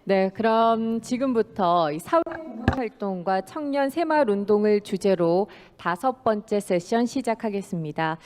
네, 그럼 지금부터 이 사회 활동과 청년 새마을 운동을 주제로 5번째 세션 시작하겠습니다.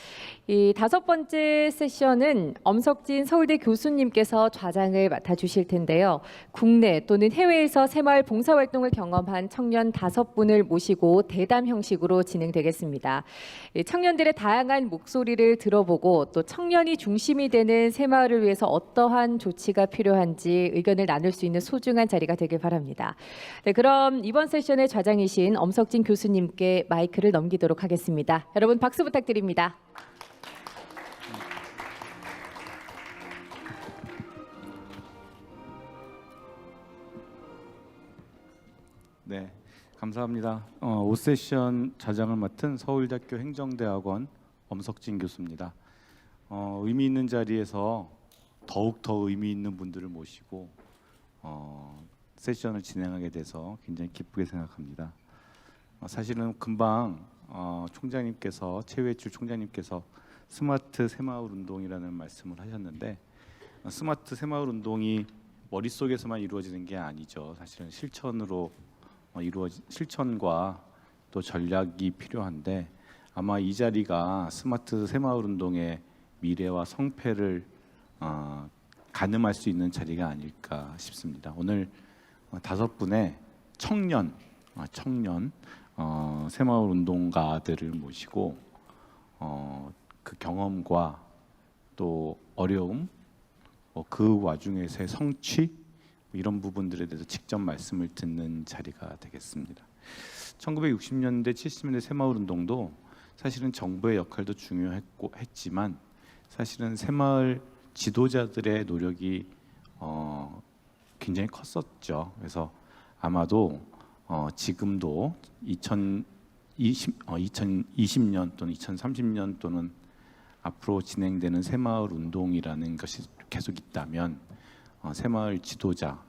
이 5번째 세션은 엄석진 서울대 교수님께서 좌장을 맡아주실 텐데요. 국내 또는 해외에서 새마을 봉사활동을 경험한 청년 5분을 모시고 대담 형식으로 진행되겠습니다. 이 청년들의 다양한 목소리를 들어보고 또 청년이 중심이 되는 새마을을 위해서 어떠한 조치가 필요한지 의견을 나눌 수 있는 소중한 자리가 되길 바랍니다. 네, 그럼 이번 세션의 좌장이신 엄석진 교수님께 마이크를 넘기도록 하겠습니다. 여러분 박수 부탁드립니다. 네, 감사합니다. 5세션 좌장을 맡은 서울대학교 행정대학원 엄석진 교수입니다. 의미 있는 자리에서 더욱더 의미 있는 분들을 모시고 세션을 진행하게 돼서 굉장히 기쁘게 생각합니다. 사실은 금방 최외출 총장님께서 스마트 새마을 운동이라는 말씀을 하셨는데 스마트 새마을 운동이 머릿속에서만 이루어지는 게 아니죠. 사실은 실천과 또 전략이 필요한데 아마 이 자리가 스마트 새마을 운동의 미래와 성패를 가늠할 수 있는 자리가 아닐까 싶습니다. 오늘 5분의 청년 새마을 운동가들을 모시고 그 경험과 또 어려움, 그 와중에서의 성취 이런 부분들에 대해서 직접 말씀을 듣는 자리가 되겠습니다. 1960년대, 70년대 새마을 운동도 사실은 정부의 역할도 중요했지만 사실은 새마을 지도자들의 노력이 굉장히 컸었죠. 그래서 아마도 지금도 2020년 또는 2030년 또는 앞으로 진행되는 새마을 운동이라는 것이 계속 있다면 새마을 지도자,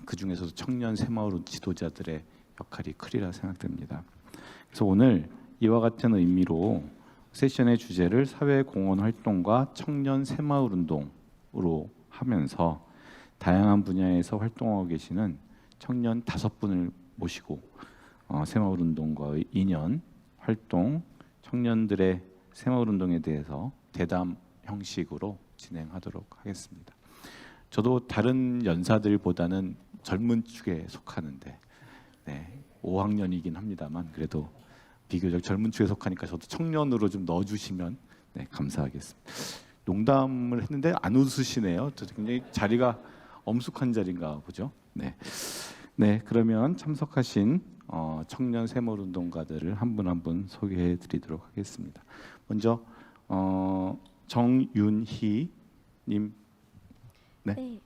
그 중에서도 청년 새마을 지도자들의 역할이 크리라 생각됩니다. 그래서 오늘 이와 같은 의미로 세션의 주제를 사회공헌 활동과 청년 새마을 운동으로 하면서 다양한 분야에서 활동하고 계시는 청년 5분을 모시고 새마을 운동과의 인연, 활동, 청년들의 새마을 운동에 대해서 대담 형식으로 진행하도록 하겠습니다. 저도 다른 연사들보다는 젊은 축에 속하는데 5학년이긴 합니다만 그래도 비교적 젊은 축에 속하니까 저도 청년으로 좀 넣어주시면 감사하겠습니다. 농담을 했는데 안 웃으시네요. 저 굉장히 자리가 엄숙한 자리인가 보죠. 네, 그러면 참석하신 청년 새마을 운동가들을 한 분 한 분 소개해 드리도록 하겠습니다. 먼저 정윤희 님. 네,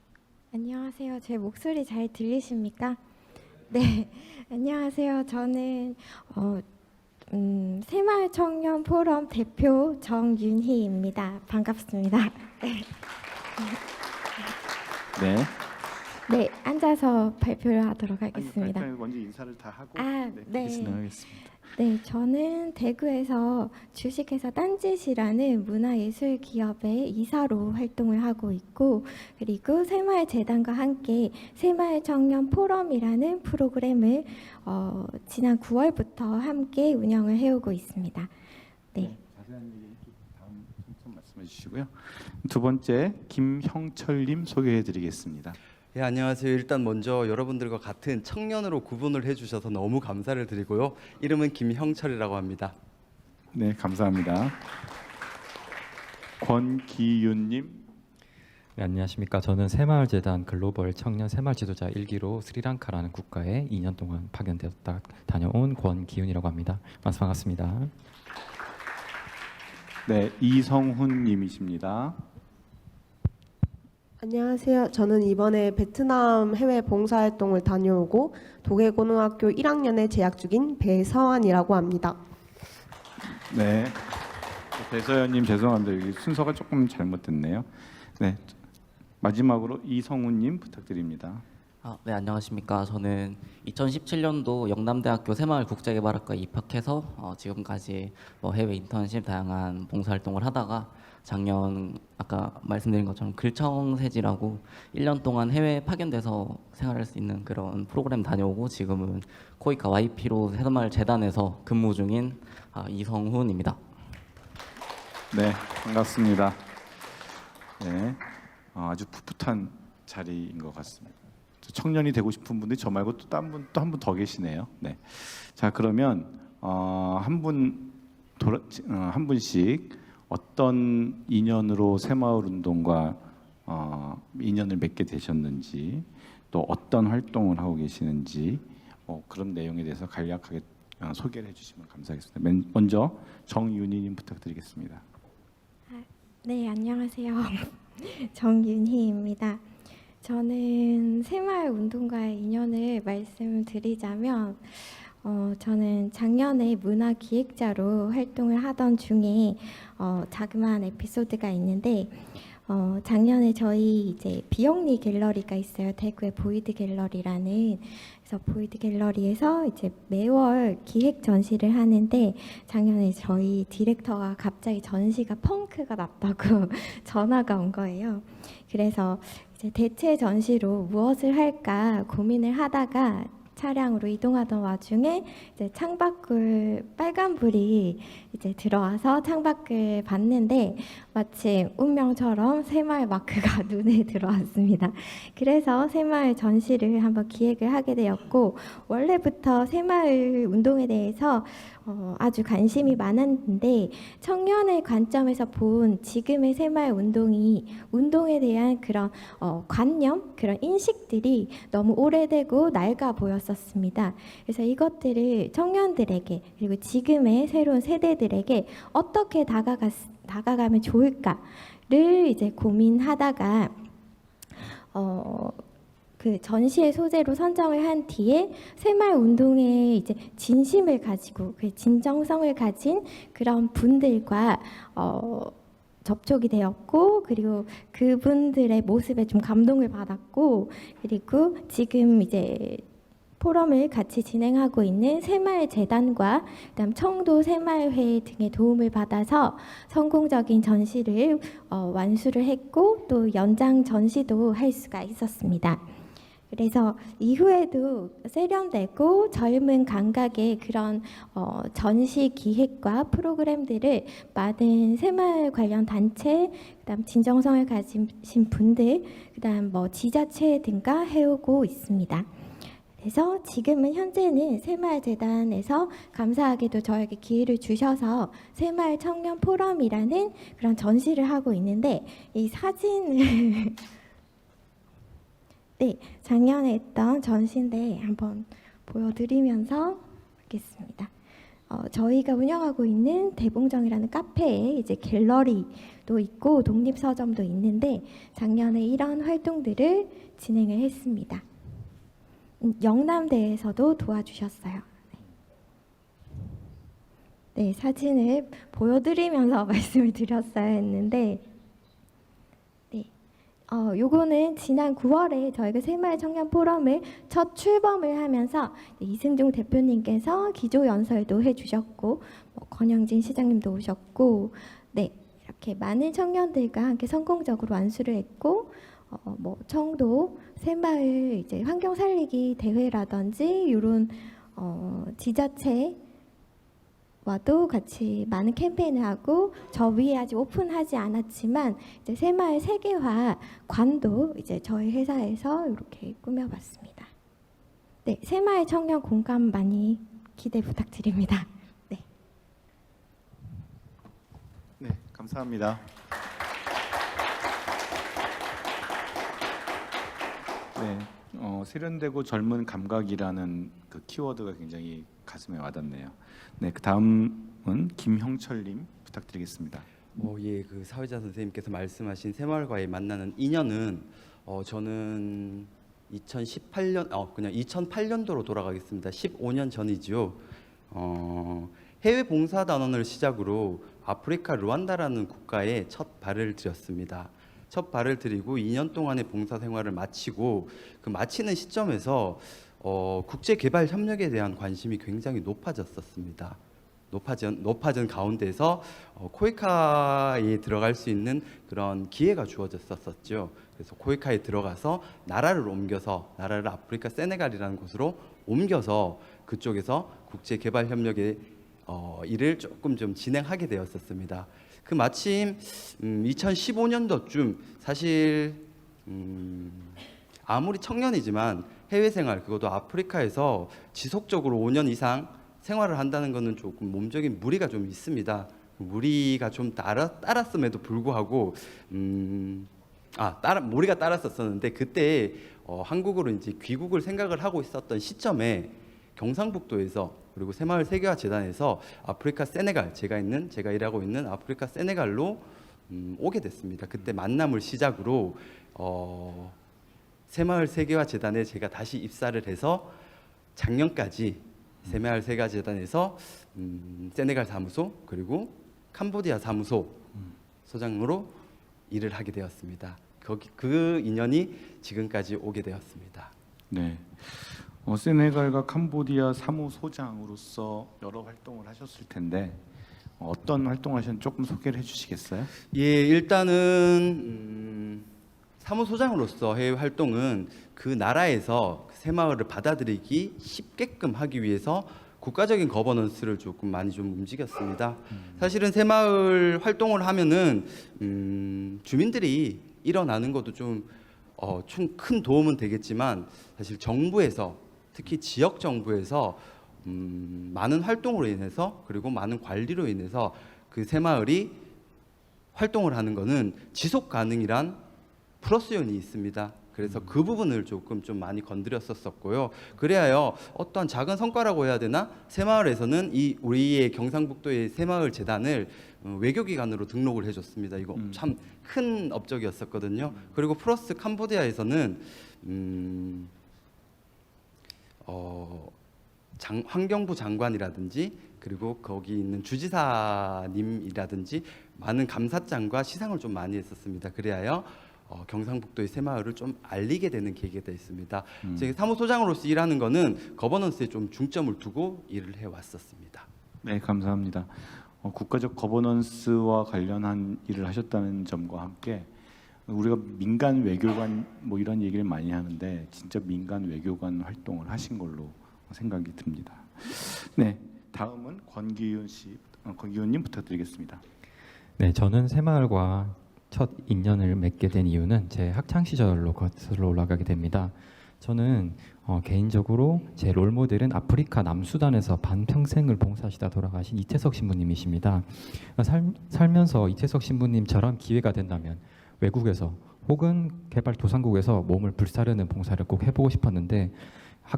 안녕하세요. 제 목소리 잘 들리십니까? 네, 안녕하세요. 저는 새마을 청년 포럼 대표 정윤희입니다. 반갑습니다. 네, 앉아서 발표를 하도록 하겠습니다. 먼저 인사를 다 하고 네. 진행하겠습니다. 네, 저는 대구에서 주식회사 딴짓이라는 문화예술 기업의 이사로 활동을 하고 있고, 그리고 새마을재단과 함께 새마을 청년 포럼이라는 프로그램을 지난 9월부터 함께 운영을 해오고 있습니다. 네. 자세한 얘기 다음 좀 말씀해 주시고요. 두 번째 김형철님 소개해드리겠습니다. 예, 안녕하세요. 일단 먼저 여러분들과 같은 청년으로 구분을 해주셔서 너무 감사를 드리고요. 이름은 김형철이라고 합니다. 네, 감사합니다. 권기윤님. 네, 안녕하십니까. 저는 새마을재단 글로벌 청년 새마을 지도자 1기로 스리랑카라는 국가에 2년 동안 파견되었다 다녀온 권기윤이라고 합니다. 반갑습니다. 네, 이성훈님이십니다. 안녕하세요. 저는 이번에 베트남 해외 봉사활동을 다녀오고 도계고등학교 1학년에 재학 중인 배서환이라고 합니다. 네, 배서연님 죄송합니다. 여기 순서가 조금 잘못됐네요. 네, 마지막으로 이성훈님 부탁드립니다. 네, 안녕하십니까. 저는 2017년도 영남대학교 새마을국제개발학과에 입학해서 지금까지 해외 인턴십 다양한 봉사활동을 하다가 작년 아까 말씀드린 것처럼 글청세지라고 1년 동안 해외 파견돼서 생활할 수 있는 그런 프로그램 다녀오고 지금은 코이카 YP로 새마을재단에서 근무 중인 이성훈입니다. 네, 반갑습니다. 네, 아주 풋풋한 자리인 것 같습니다. 청년이 되고 싶은 분들이 저 말고 또 한 분 더 계시네요. 네, 자 그러면 한 분씩 어떤 인연으로 새마을 운동과 인연을 맺게 되셨는지 또 어떤 활동을 하고 계시는지 그런 내용에 대해서 간략하게 소개를 해주시면 감사하겠습니다. 먼저 정윤희님 부탁드리겠습니다. 네, 안녕하세요. 정윤희입니다. 저는 새마을 운동가의 인연을 말씀드리자면 저는 작년에 문화기획자로 활동을 하던 중에 자그마한 에피소드가 있는데 작년에 저희 이제 비영리 갤러리가 있어요. 대구의 보이드 갤러리라는. 그래서 보이드 갤러리에서 이제 매월 기획 전시를 하는데 작년에 저희 디렉터가 갑자기 전시가 펑크가 났다고 전화가 온 거예요. 그래서 이제 대체 전시로 무엇을 할까 고민을 하다가 차량으로 이동하던 와중에 이제 창밖을 빨간불이 이제 들어와서 창밖을 봤는데 마침 운명처럼 새마을 마크가 눈에 들어왔습니다. 그래서 새마을 전시를 한번 기획을 하게 되었고 원래부터 새마을 운동에 대해서 아주 관심이 많았는데 청년의 관점에서 본 지금의 새마을 운동이 운동에 대한 그런 관념, 그런 인식들이 너무 오래되고 낡아 보였었습니다. 그래서 이것들을 청년들에게 그리고 지금의 새로운 세대들에게 어떻게 다가가면 좋을까를 이제 고민하다가 그 전시의 소재로 선정을 한 뒤에 새마을 운동의 이제 진심을 가지고 그 진정성을 가진 그런 분들과 접촉이 되었고 그리고 그분들의 모습에 좀 감동을 받았고 그리고 지금 이제 포럼을 같이 진행하고 있는 새마을재단과 그다음 청도 새마을회 등의 도움을 받아서 성공적인 전시를 완수를 했고 또 연장 전시도 할 수가 있었습니다. 그래서 이후에도 세련되고 젊은 감각의 그런 전시 기획과 프로그램들을 많은 새마을 관련 단체, 그다음 진정성을 가지신 분들, 그다음 지자체 등과 해오고 있습니다. 그래서 지금은 현재는 새마을재단에서 감사하게도 저에게 기회를 주셔서 새마을 청년 포럼이라는 그런 전시를 하고 있는데 이 사진을 네, 작년에 했던 전시인데 한번 보여드리면서 하겠습니다. 저희가 운영하고 있는 대봉정이라는 카페에 이제 갤러리도 있고 독립서점도 있는데 작년에 이런 활동들을 진행을 했습니다. 영남대에서도 도와주셨어요. 네, 사진을 보여드리면서 말씀을 드렸어야 했는데 요거는 지난 9월에 저희가 새마을 청년 포럼을 첫 출범을 하면서 이승중 대표님께서 기조 연설도 해주셨고 권영진 시장님도 오셨고 네 이렇게 많은 청년들과 함께 성공적으로 완수를 했고 청도 새마을 이제 환경 살리기 대회라든지 이런 지자체 와도 같이 많은 캠페인을 하고 저 위에 아직 오픈하지 않았지만 이제 새마을 세계화 관도 이제 저희 회사에서 이렇게 꾸며봤습니다. 네, 새마을 청년 공감 많이 기대 부탁드립니다. 네. 네, 감사합니다. 네, 세련되고 젊은 감각이라는 그 키워드가 굉장히 가슴에 와닿네요. 네, 그 다음은 김형철님 부탁드리겠습니다. 예, 그 사회자 선생님께서 말씀하신 새마을과의 만나는 인연은 저는 2018년 그냥 2008년도로 돌아가겠습니다. 15년 전이지요. 해외 봉사 단원을 시작으로 아프리카 루안다라는 국가에 첫 발을 들였습니다. 첫 발을 들이고 2년 동안의 봉사 생활을 마치고 그 마치는 시점에서 국제 개발 협력에 대한 관심이 굉장히 높아졌었습니다. 높아진 가운데서 코이카에 들어갈 수 있는 그런 기회가 주어졌었죠. 그래서 코이카에 들어가서 나라를 아프리카 세네갈이라는 곳으로 옮겨서 그쪽에서 국제 개발 협력의 일을 조금 좀 진행하게 되었었습니다. 그 마침 2015년도쯤 사실 아무리 청년이지만 해외 생활, 그것도 아프리카에서 지속적으로 5년 이상 생활을 한다는 것은 조금 몸적인 무리가 좀 있습니다. 무리가 좀 따랐음에도 불구하고 무리가 따랐었는데 그때 한국으로 이제 귀국을 생각을 하고 있었던 시점에 경상북도에서 그리고 새마을 세계화 재단에서 아프리카 세네갈, 제가 일하고 있는 아프리카 세네갈로 오게 됐습니다. 그때 만남을 시작으로 새마을 세계화 재단에 제가 다시 입사를 해서 작년까지 새마을 세계화 재단에서 세네갈 사무소 그리고 캄보디아 사무소 소장으로 일을 하게 되었습니다. 그 인연이 지금까지 오게 되었습니다. 네. 세네갈과 캄보디아 사무소장으로서 여러 활동을 하셨을 텐데 어떤 활동을 하셨는지 조금 소개를 해주시겠어요? 예, 일단은 사무소장으로서 해외 활동은 그 나라에서 새마을을 받아들이기 쉽게끔 하기 위해서 국가적인 거버넌스를 조금 많이 좀 움직였습니다. 사실은 새마을 활동을 하면은 주민들이 일어나는 것도 좀 큰 도움은 되겠지만 사실 정부에서 특히 지역 정부에서 많은 활동으로 인해서 그리고 많은 관리로 인해서 그 새마을이 활동을 하는 것은 지속 가능이란 플러스 요인이 있습니다. 그래서 그 부분을 조금 좀 많이 건드렸었고요. 그래야요 어떤 작은 성과라고 해야 되나 새마을에서는 이 우리의 경상북도의 새마을 재단을 외교기관으로 등록을 해줬습니다. 이거 참 큰 업적이었었거든요. 그리고 플러스 캄보디아에서는 환경부 장관이라든지 그리고 거기 있는 주지사님이라든지 많은 감사장과 시상을 좀 많이 했었습니다. 그래야요 경상북도의 새마을을 좀 알리게 되는 계기가 있습니다. 제가 사무소장으로서 일하는 거는 거버넌스에 좀 중점을 두고 일을 해왔었습니다. 네, 감사합니다. 국가적 거버넌스와 관련한 일을 하셨다는 점과 함께 우리가 민간 외교관 뭐 이런 얘기를 많이 하는데 진짜 민간 외교관 활동을 하신 걸로 생각이 듭니다. 네, 다음은 권기훈 님 부탁드리겠습니다. 네, 저는 새마을과 첫 인연을 맺게 된 이유는 제 학창 시절로 거슬러 올라가게 됩니다. 저는 개인적으로 제 롤모델은 아프리카 남수단에서 반평생을 봉사하시다 돌아가신 이태석 신부님이십니다. 살면서 이태석 신부님처럼 기회가 된다면 외국에서 혹은 개발도상국에서 몸을 불사르는 봉사를 꼭 해보고 싶었는데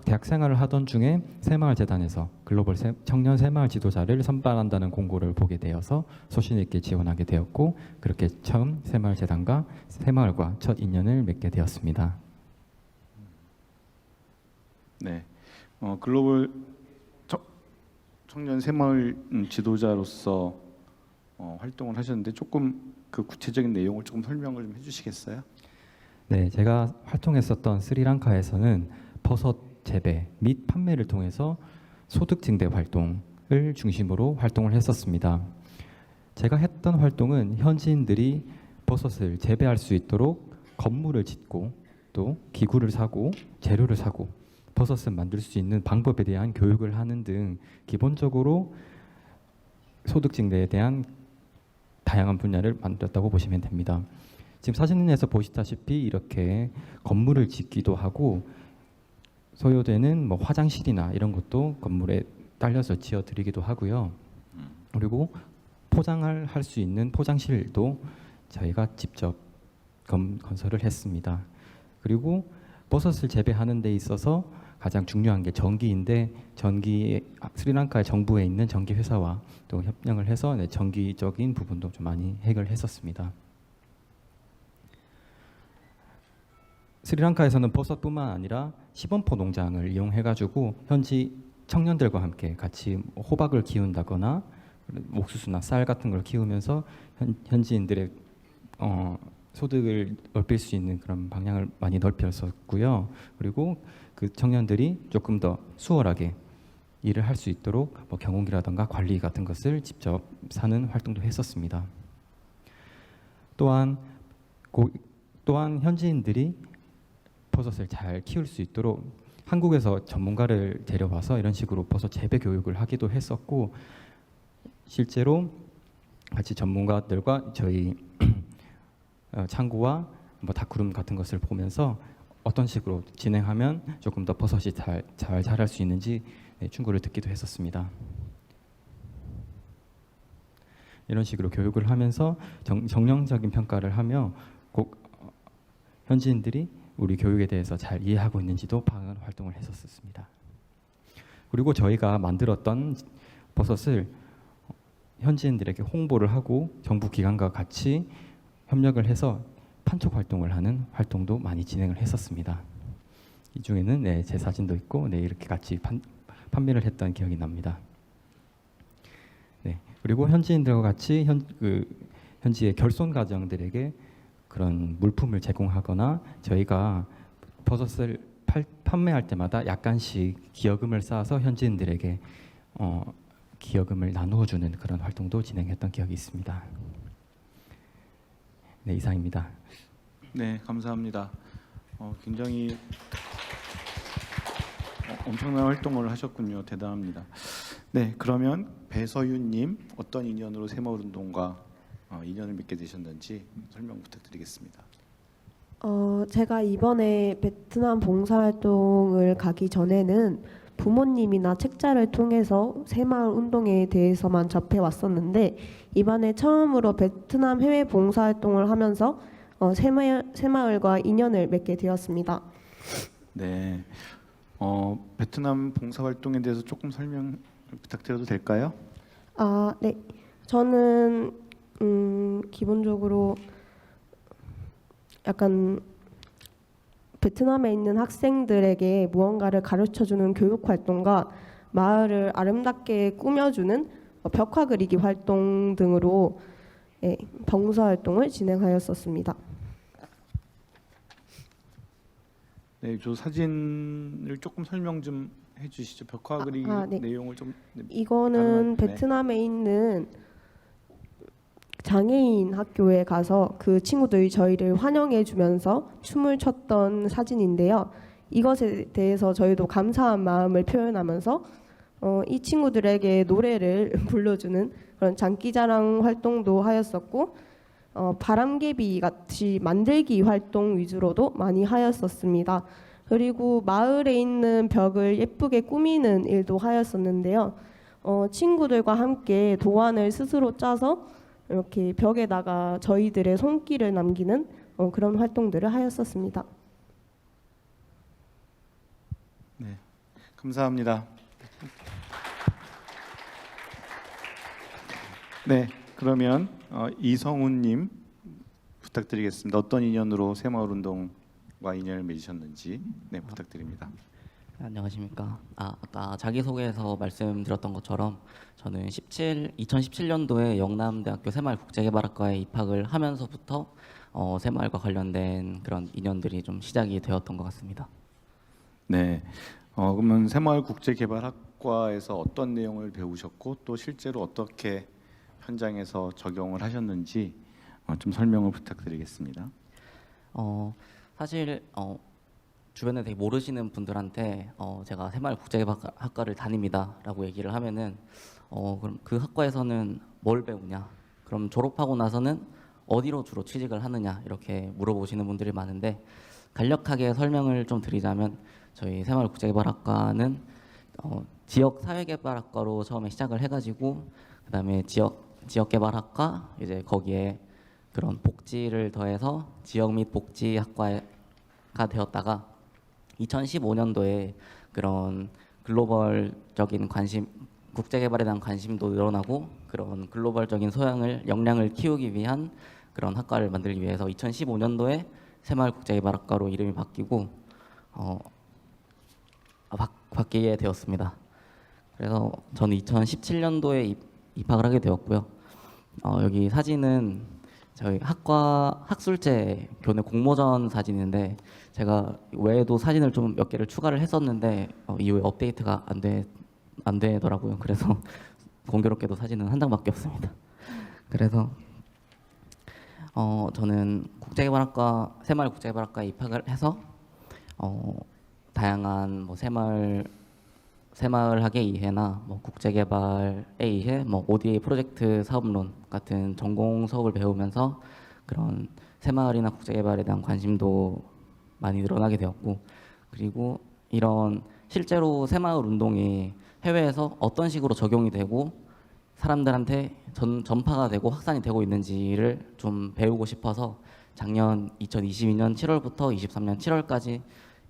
대학 생활을 하던 중에 새마을 재단에서 글로벌 청년 새마을 지도자를 선발한다는 공고를 보게 되어서 소신 있게 지원하게 되었고 그렇게 처음 새마을 재단과 새마을과 첫 인연을 맺게 되었습니다. 네, 글로벌 청년 새마을 지도자로서 활동을 하셨는데 조금 그 구체적인 내용을 조금 설명을 좀 해주시겠어요? 네, 제가 활동했었던 스리랑카에서는 버섯 재배 및 판매를 통해서 소득 증대 활동을 중심으로 활동을 했었습니다. 제가 했던 활동은 현지인들이 버섯을 재배할 수 있도록 건물을 짓고 또 기구를 사고 재료를 사고 버섯을 만들 수 있는 방법에 대한 교육을 하는 등 기본적으로 소득 증대에 대한 다양한 분야를 만들었다고 보시면 됩니다. 지금 사진에서 보시다시피 이렇게 건물을 짓기도 하고 소요되는 뭐 화장실이나 이런 것도 건물에 딸려서 지어드리기도 하고요. 그리고 포장을 할 수 있는 포장실도 저희가 직접 건설을 했습니다. 그리고 버섯을 재배하는 데 있어서 가장 중요한 게 전기인데 스리랑카의 정부에 있는 전기 회사와 또 협력을 해서 전기적인 부분도 좀 많이 해결했었습니다. 스리랑카에서는 버섯뿐만 아니라 시범포 농장을 이용해가지고 현지 청년들과 함께 같이 호박을 키운다거나 옥수수나 쌀 같은 걸 키우면서 현지인들의 소득을 넓힐 수 있는 그런 방향을 많이 넓혔었고요. 그리고 그 청년들이 조금 더 수월하게 일을 할 수 있도록 뭐 경운기라든가 관리 같은 것을 직접 사는 활동도 했었습니다. 또한 현지인들이 버섯을 잘 키울 수 있도록 한국에서 전문가를 데려와서 이런 식으로 버섯 재배 교육을 하기도 했었고, 실제로 같이 전문가들과 저희 창고와 뭐 다크룸 같은 것을 보면서 어떤 식으로 진행하면 조금 더 버섯이 잘 자랄 수 있는지 충고를 듣기도 했었습니다. 이런 식으로 교육을 하면서 정량적인 평가를 하며 꼭 현지인들이 우리 교육에 대해서 잘 이해하고 있는지도 파악하는 활동을 했었습니다. 그리고 저희가 만들었던 버섯을 현지인들에게 홍보를 하고 정부 기관과 같이 협력을 해서 판촉 활동을 하는 활동도 많이 진행을 했었습니다. 이 중에는 제 사진도 있고 이렇게 같이 판매를 했던 기억이 납니다. 그리고 현지인들과 같이 현지의 결손 가정들에게 그런 물품을 제공하거나 저희가 버섯을 판매할 때마다 약간씩 기여금을 쌓아서 현지인들에게 기여금을 나누어주는 그런 활동도 진행했던 기억이 있습니다. 네, 이상입니다. 네, 감사합니다. 굉장히 엄청난 활동을 하셨군요. 대단합니다. 네, 그러면 배서윤님 어떤 인연으로 새마을운동과 인연을 맺게 되셨는지 설명 부탁드리겠습니다. 제가 이번에 베트남 봉사활동을 가기 전에는 부모님이나 책자를 통해서 새마을 운동에 대해서만 접해왔었는데, 이번에 처음으로 베트남 해외 봉사활동을 하면서 새마을과 인연을 맺게 되었습니다. 네, 베트남 봉사활동에 대해서 조금 설명 부탁드려도 될까요? 네. 저는 기본적으로 약간 베트남에 있는 학생들에게 무언가를 가르쳐주는 교육 활동과 마을을 아름답게 꾸며주는 벽화 그리기 활동 등으로 봉사 활동을 진행하였었습니다. 네, 저 사진을 조금 설명 좀 해주시죠. 벽화 그리기 네. 내용을 좀. 이거는 네. 베트남에 있는 장애인 학교에 가서 그 친구들이 저희를 환영해 주면서 춤을 췄던 사진인데요. 이것에 대해서 저희도 감사한 마음을 표현하면서 이 친구들에게 노래를 불러주는 그런 장기자랑 활동도 하였었고, 바람개비 같이 만들기 활동 위주로도 많이 하였었습니다. 그리고 마을에 있는 벽을 예쁘게 꾸미는 일도 하였었는데요. 친구들과 함께 도안을 스스로 짜서 이렇게 벽에다가 저희들의 손길을 남기는 그런 활동들을 하였었습니다. 네, 감사합니다. 네, 그러면 이성훈님 부탁드리겠습니다. 어떤 인연으로 새마을운동과 인연을 맺으셨는지 부탁드립니다. 안녕하십니까. 아까 자기소개에서 말씀드렸던 것처럼 저는 2017년도에 영남대학교 새마을국제개발학과에 입학을 하면서부터 새마을과 관련된 그런 인연들이 좀 시작이 되었던 것 같습니다. 네, 그러면 새마을국제개발학과에서 어떤 내용을 배우셨고 또 실제로 어떻게 현장에서 적용을 하셨는지 좀 설명을 부탁드리겠습니다. 사실 주변에 되게 모르시는 분들한테 제가 새마을국제개발학과를 다닙니다라고 얘기를 하면은 그럼 그 학과에서는 뭘 배우냐? 그럼 졸업하고 나서는 어디로 주로 취직을 하느냐? 이렇게 물어보시는 분들이 많은데, 간략하게 설명을 좀 드리자면 저희 새마을국제개발학과는 지역사회개발학과로 처음에 시작을 해가지고 그다음에 지역개발학과, 이제 거기에 그런 복지를 더해서 지역 및 복지학과가 되었다가 2015년도에 그런 글로벌적인 관심, 국제개발에 대한 관심도 늘어나고 그런 글로벌적인 역량을 키우기 위한 그런 학과를 만들기 위해서 2015년도에 새마을국제개발학과로 이름이 바뀌고 바뀌게 되었습니다. 그래서 저는 2017년도에 입학을 하게 되었고요. 여기 사진은 저희 학과 학술제 교내 공모전 사진인데 제가 외에도 사진을 좀 몇 개를 추가를 했었는데 이후에 업데이트가 안 되더라고요. 그래서 공교롭게도 사진은 한 장밖에 없습니다. 그래서 저는 국제개발학과 새마을 국제개발학과에 입학을 해서 다양한 뭐 새마을학에 의해나 뭐 국제개발에 의해 뭐 ODA 프로젝트 사업론 같은 전공 수업을 배우면서 그런 새마을이나 국제개발에 대한 관심도 많이 늘어나게 되었고, 그리고 이런 실제로 새마을 운동이 해외에서 어떤 식으로 적용이 되고 사람들한테 전파가 되고 확산이 되고 있는지를 좀 배우고 싶어서 작년 2022년 7월부터 23년 7월까지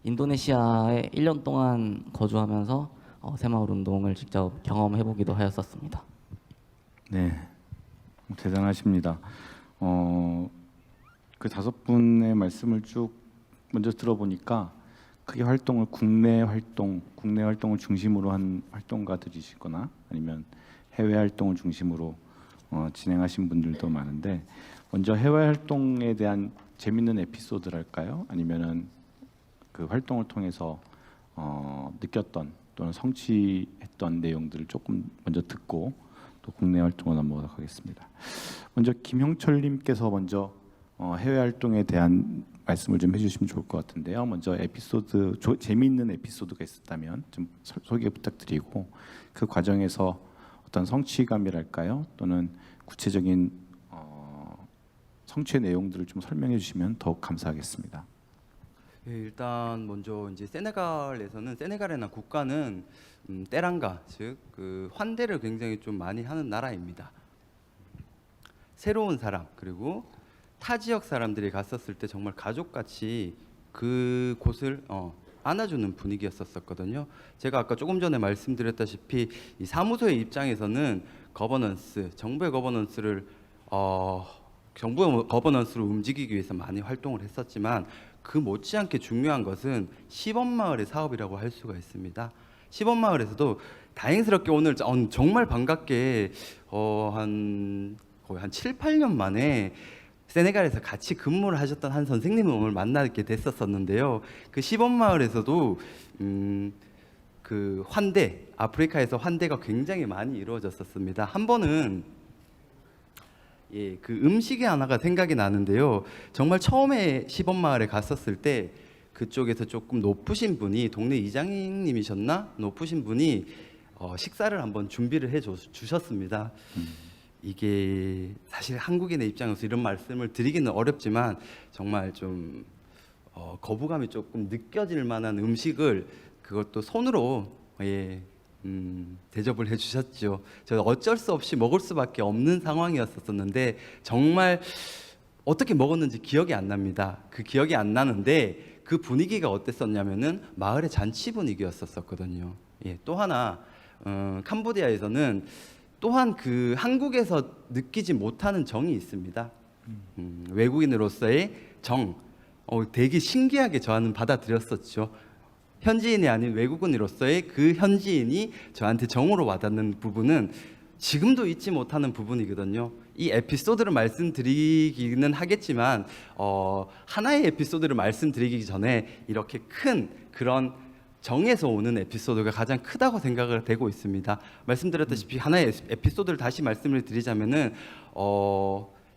인도네시아에 1년 동안 거주하면서 새마을 운동을 직접 경험해보기도 하였었습니다. 네, 대단하십니다. 그 5분의 말씀을 쭉 먼저 들어보니까 크게 활동을 국내 활동을 중심으로 한 활동가들이시거나 아니면 해외 활동을 중심으로 진행하신 분들도 많은데, 먼저 해외 활동에 대한 재밌는 에피소드랄까요? 아니면은 그 활동을 통해서 느꼈던 또는 성취했던 내용들을 조금 먼저 듣고 또 국내 활동을 넘어가도록 하겠습니다. 먼저 김형철님께서 먼저 해외 활동에 대한 말씀을 좀 해주시면 좋을 것 같은데요. 먼저 재미있는 에피소드가 있었다면 좀 소개 부탁드리고, 그 과정에서 어떤 성취감이랄까요? 또는 구체적인 성취의 내용들을 좀 설명해 주시면 더욱 감사하겠습니다. 예, 일단 먼저 이제 세네갈이나 국가는 때랑가, 즉 그 환대를 굉장히 좀 많이 하는 나라입니다. 새로운 사람, 그리고 타 지역 사람들이 갔었을 때 정말 가족같이 그 곳을 안아주는 분위기였었거든요. 제가 아까 조금 전에 말씀드렸다시피 이 사무소의 입장에서는 정부의 거버넌스를 움직이기 위해서 많이 활동을 했었지만, 그 못지않게 중요한 것은 시범마을의 사업이라고 할 수가 있습니다. 시범마을에서도 다행스럽게 오늘 정말 반갑게 거의 한 7, 8년 만에 세네갈에서 같이 근무를 하셨던 한 선생님을 오늘 만나게 됐었는데요. 그 시범마을에서도 그 아프리카에서 환대가 굉장히 많이 이루어졌었습니다. 한 번은 그 음식이 하나가 생각이 나는데요. 정말 처음에 시범마을에 갔었을 때 그쪽에서 조금 높으신 분이, 동네 이장님이셨나? 높으신 분이 식사를 한번 준비를 해 주셨습니다. 이게 사실 한국인의 입장에서 이런 말씀을 드리기는 어렵지만 정말 좀 거부감이 조금 느껴질 만한 음식을, 그것도 손으로 대접을 해주셨죠. 저는 어쩔 수 없이 먹을 수밖에 없는 상황이었었는데 정말 어떻게 먹었는지 기억이 안 납니다. 그 기억이 안 나는데 그 분위기가 어땠었냐면은 마을의 잔치 분위기였었거든요. 또 하나 캄보디아에서는 또한 그 한국에서 느끼지 못하는 정이 있습니다. 외국인으로서의 정, 되게 신기하게 저는 받아들였었죠. 현지인이 아닌 외국인으로서의 그 현지인이 저한테 정으로 와닿는 부분은 지금도 잊지 못하는 부분이거든요. 이 에피소드를 말씀드리기는 하겠지만 하나의 에피소드를 말씀드리기 전에 이렇게 큰 그런 정에서 오는 에피소드가 가장 크다고 생각을 되고 있습니다. 말씀드렸다시피 하나의 에피소드를 다시 말씀을 드리자면은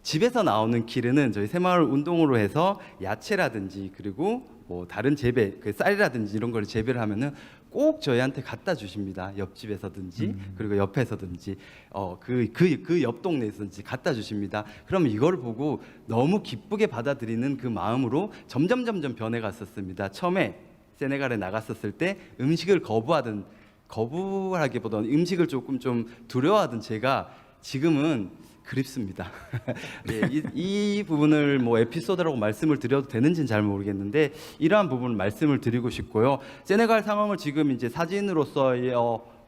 집에서 나오는 기르는 저희 새마을 운동으로 해서 야채라든지 그리고 뭐 다른 재배, 그 쌀이라든지 이런 걸 재배를 하면은 꼭 저희한테 갖다 주십니다. 옆집에서든지 그리고 옆에서든지 그 옆 동네에서든지 갖다 주십니다. 그럼 이걸 보고 너무 기쁘게 받아들이는 그 마음으로 점점 변해갔었습니다. 처음에 세네갈에 나갔었을 때 음식을 거부하기보다는 음식을 조금 좀 두려워하던 제가 지금은 그립습니다. 이 부분을 뭐 에피소드라고 말씀을 드려도 되는지는 잘 모르겠는데 이러한 부분을 말씀을 드리고 싶고요. 세네갈 상황을 지금 이제 사진으로서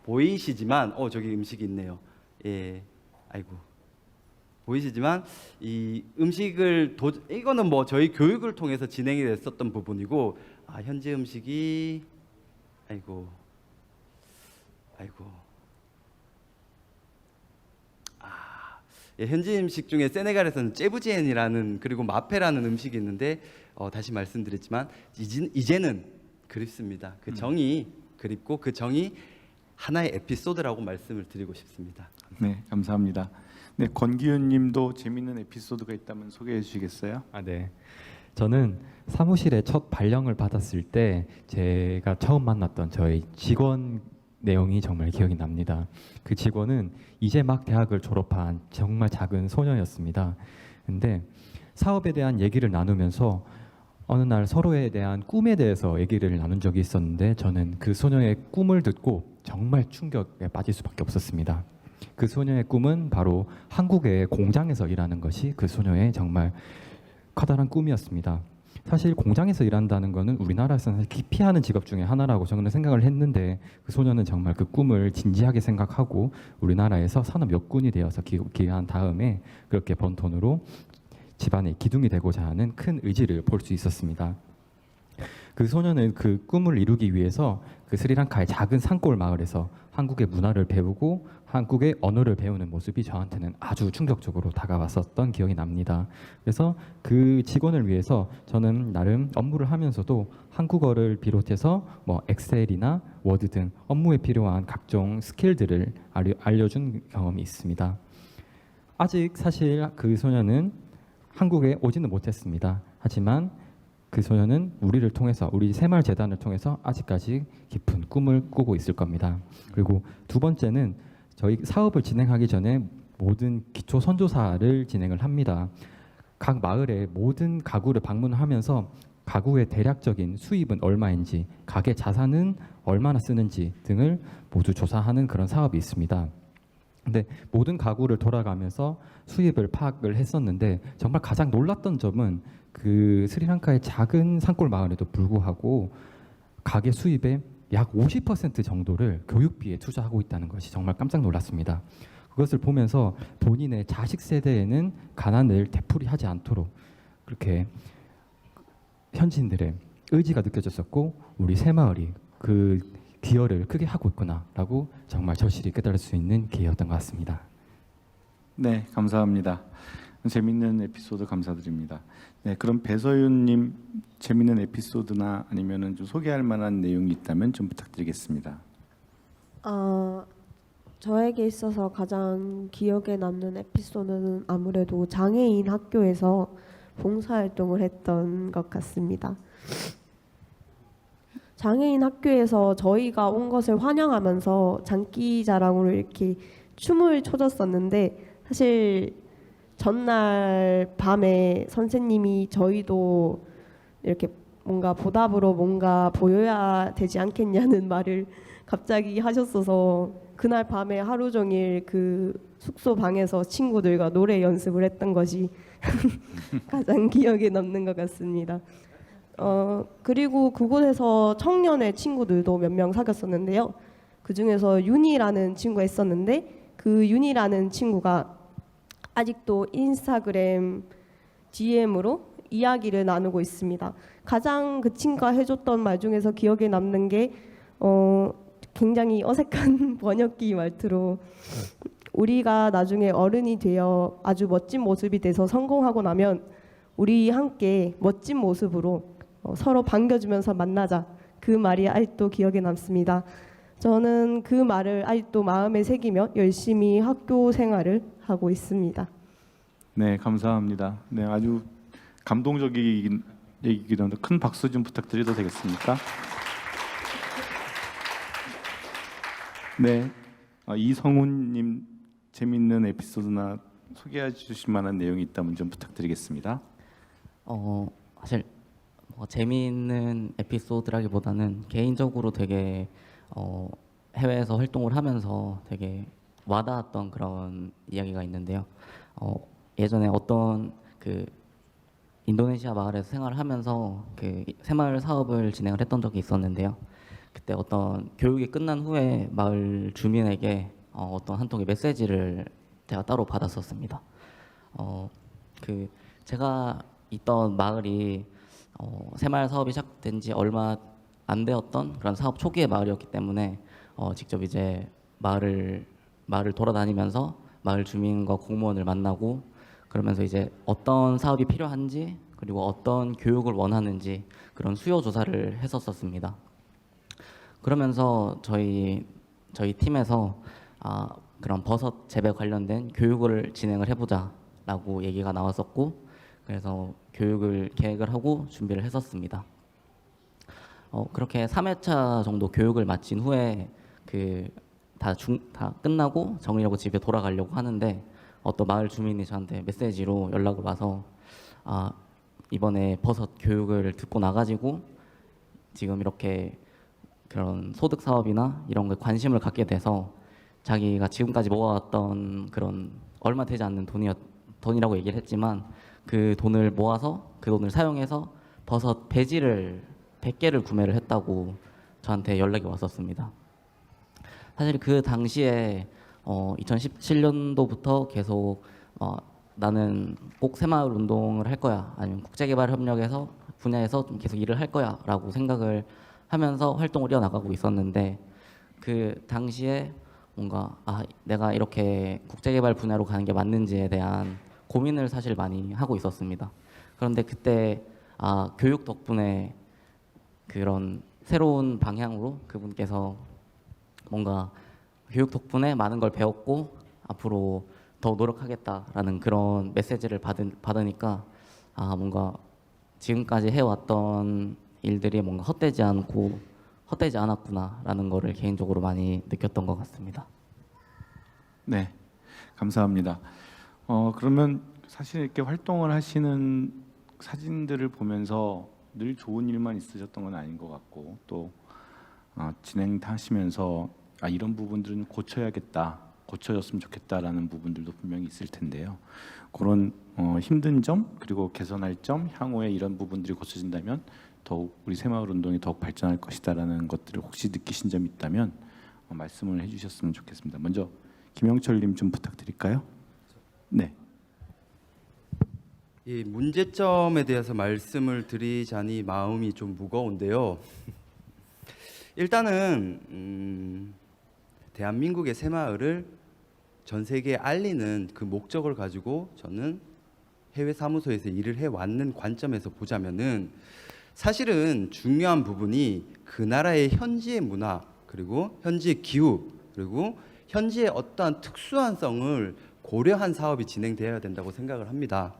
보이시지만 저기 음식이 있네요. 아이고. 보이시지만 이 음식을 이거는 뭐 저희 교육을 통해서 진행이 됐었던 부분이고, 현지 음식이 아이고 예, 현지 음식 중에 세네갈에서는 제부지엔이라는 그리고 마페라는 음식이 있는데 다시 말씀드렸지만 이제는 그립습니다. 그 정이 그립고 그 정이 하나의 에피소드라고 말씀을 드리고 싶습니다. 네, 감사합니다. 네, 권기훈님도 재밌는 에피소드가 있다면 소개해 주시겠어요? 아, 네. 저는 사무실에 첫 발령을 받았을 때 제가 처음 만났던 저희 직원 내용이 정말 기억이 납니다. 그 직원은 이제 막 대학을 졸업한 정말 작은 소녀였습니다. 근데 사업에 대한 얘기를 나누면서 어느 날 서로에 대한 꿈에 대해서 얘기를 나눈 적이 있었는데 저는 그 소녀의 꿈을 듣고 정말 충격에 빠질 수밖에 없었습니다. 그 소녀의 꿈은 바로 한국의 공장에서 일하는 것이 그 소녀의 정말 커다란 꿈이었습니다. 사실 공장에서 일한다는 것은 우리나라에서는 기피하는 직업 중에 하나라고 저는 생각을 했는데 그 소녀는 정말 그 꿈을 진지하게 생각하고 우리나라에서 산업 역군이 되어서 기여한 다음에 그렇게 번 돈으로 집안의 기둥이 되고자 하는 큰 의지를 볼 수 있었습니다. 그 소녀는 그 꿈을 이루기 위해서 그 스리랑카의 작은 산골 마을에서 한국의 문화를 배우고 한국의 언어를 배우는 모습이 저한테는 아주 충격적으로 다가왔었던 기억이 납니다. 그래서 그 직원을 위해서 저는 나름 업무를 하면서도 한국어를 비롯해서 뭐 엑셀이나 워드 등 업무에 필요한 각종 스킬들을 알려준 경험이 있습니다. 아직 사실 그 소녀는 한국에 오지는 못했습니다. 하지만 그 소녀는 우리를 통해서 우리 새마을재단을 통해서 아직까지 깊은 꿈을 꾸고 있을 겁니다. 그리고 두 번째는 저희 사업을 진행하기 전에 모든 기초 선조사를 진행을 합니다. 각 마을의 모든 가구를 방문하면서 가구의 대략적인 수입은 얼마인지, 가게 자산은 얼마나 쓰는지 등을 모두 조사하는 그런 사업이 있습니다. 근데 모든 가구를 돌아가면서 수입을 파악을 했었는데 정말 가장 놀랐던 점은 그 스리랑카의 작은 산골 마을에도 불구하고 가게 수입의 약 50% 정도를 교육비에 투자하고 있다는 것이 정말 깜짝 놀랐습니다. 그것을 보면서 본인의 자식 세대에는 가난을 되풀이하지 않도록 그렇게 현지인들의 의지가 느껴졌었고 우리 새마을이 그 기여를 크게 하고 있구나라고 정말 절실히 깨달을 수 있는 기회였던 것 같습니다. 네, 감사합니다. 재밌는 에피소드 감사드립니다. 네, 그럼 배서윤님 재밌는 에피소드나 아니면은 좀 소개할 만한 내용이 있다면 좀 부탁드리겠습니다. 저에게 있어서 가장 기억에 남는 에피소드는 아무래도 장애인 학교에서 봉사활동을 했던 것 같습니다. 장애인 학교에서 저희가 온 것을 환영하면서 장기자랑으로 이렇게 춤을 춰줬었는데 사실 전날 밤에 선생님이 저희도 이렇게 뭔가 보답으로 뭔가 보여야 되지 않겠냐는 말을 갑자기 하셨어서 그날 밤에 하루 종일 그 숙소 방에서 친구들과 노래 연습을 했던 것이 가장 기억에 남는 것 같습니다. 그리고 그곳에서 청년의 친구들도 몇 명 사귀었었는데요. 그 중에서 윤이라는 친구가 있었는데 그 윤이라는 친구가 아직도 인스타그램 DM으로 이야기를 나누고 있습니다. 가장 그 친구가 해줬던 말 중에서 기억에 남는 게 굉장히 어색한 번역기 말투로 우리가 나중에 어른이 되어 아주 멋진 모습이 돼서 성공하고 나면 우리 함께 멋진 모습으로 서로 반겨주면서 만나자. 그 말이 아직도 기억에 남습니다. 저는 그 말을 아직도 마음에 새기며 열심히 학교 생활을 하고 있습니다. 네, 감사합니다. 네, 아주 감동적인 얘기기도 한데 큰 박수 좀 부탁드려도 되겠습니까? 네, 이성훈님 재밌는 에피소드나 소개해 주실 만한 내용이 있다면 좀 부탁드리겠습니다. 사실 뭐 재미있는 에피소드라기보다는 개인적으로 되게 해외에서 활동을 하면서 되게 와닿았던 그런 이야기가 있는데요. 예전에 어떤 그 인도네시아 마을에서 생활을 하면서 그 새마을 사업을 진행을 했던 적이 있었는데요. 그때 어떤 교육이 끝난 후에 마을 주민에게 어떤 한 통의 메시지를 제가 따로 받았었습니다. 그 제가 있던 마을이 새마을 사업이 시작된 지 얼마 안 되었던 그런 사업 초기의 마을이었기 때문에 직접 이제 마을을 돌아다니면서 마을 주민과 공무원을 만나고 그러면서 이제 어떤 사업이 필요한지 그리고 어떤 교육을 원하는지 그런 수요 조사를 했었습니다. 그러면서 저희 팀에서 그런 버섯 재배 관련된 교육을 진행을 해보자라고 얘기가 나왔었고 그래서 교육을 계획을 하고 준비를 했었습니다. 그렇게 3회차 정도 교육을 마친 후에 다 끝나고 정리하고 집에 돌아가려고 하는데 어떤 마을 주민이 저한테 메시지로 연락을 와서 이번에 버섯 교육을 듣고 나가지고 지금 이렇게 그런 소득 사업이나 이런 거에 관심을 갖게 돼서 자기가 지금까지 모아왔던 그런 얼마 되지 않는 돈이라고 얘기를 했지만 그 돈을 모아서 그 돈을 사용해서 버섯 배지를 100개를 구매를 했다고 저한테 연락이 왔었습니다. 사실 그 당시에 2017년도부터 계속 나는 꼭 새마을 운동을 할 거야 아니면 국제개발 협력에서 분야에서 좀 계속 일을 할 거야라고 생각을 하면서 활동을 이어나가고 있었는데 그 당시에 뭔가 내가 이렇게 국제개발 분야로 가는 게 맞는지에 대한 고민을 사실 많이 하고 있었습니다. 그런데 그때 교육 덕분에 그런 새로운 방향으로 그분께서 뭔가 교육 덕분에 많은 걸 배웠고 앞으로 더 노력하겠다라는 그런 메시지를 받으니까 뭔가 지금까지 해왔던 일들이 뭔가 헛되지 않았구나라는 거를 개인적으로 많이 느꼈던 것 같습니다. 네, 감사합니다. 그러면 사실 이렇게 활동을 하시는 사진들을 보면서 늘 좋은 일만 있으셨던 건 아닌 것 같고 또 진행하시면서 이런 부분들은 고쳐졌으면 좋겠다라는 부분들도 분명히 있을 텐데요. 그런 힘든 점 그리고 개선할 점 향후에 이런 부분들이 고쳐진다면 더욱 우리 새마을 운동이 더욱 발전할 것이다라는 것들을 혹시 느끼신 점이 있다면 말씀을 해주셨으면 좋겠습니다. 먼저 김영철님 좀 부탁드릴까요? 네. 이 문제점에 대해서 말씀을 드리자니 마음이 좀 무거운데요. 일단은 대한민국의 새마을을 전 세계에 알리는 그 목적을 가지고 저는 해외 사무소에서 일을 해왔는 관점에서 보자면은 사실은 중요한 부분이 그 나라의 현지의 문화 그리고 현지의 기후 그리고 현지의 어떠한 특수한성을 고려한 사업이 진행되어야 된다고 생각을 합니다.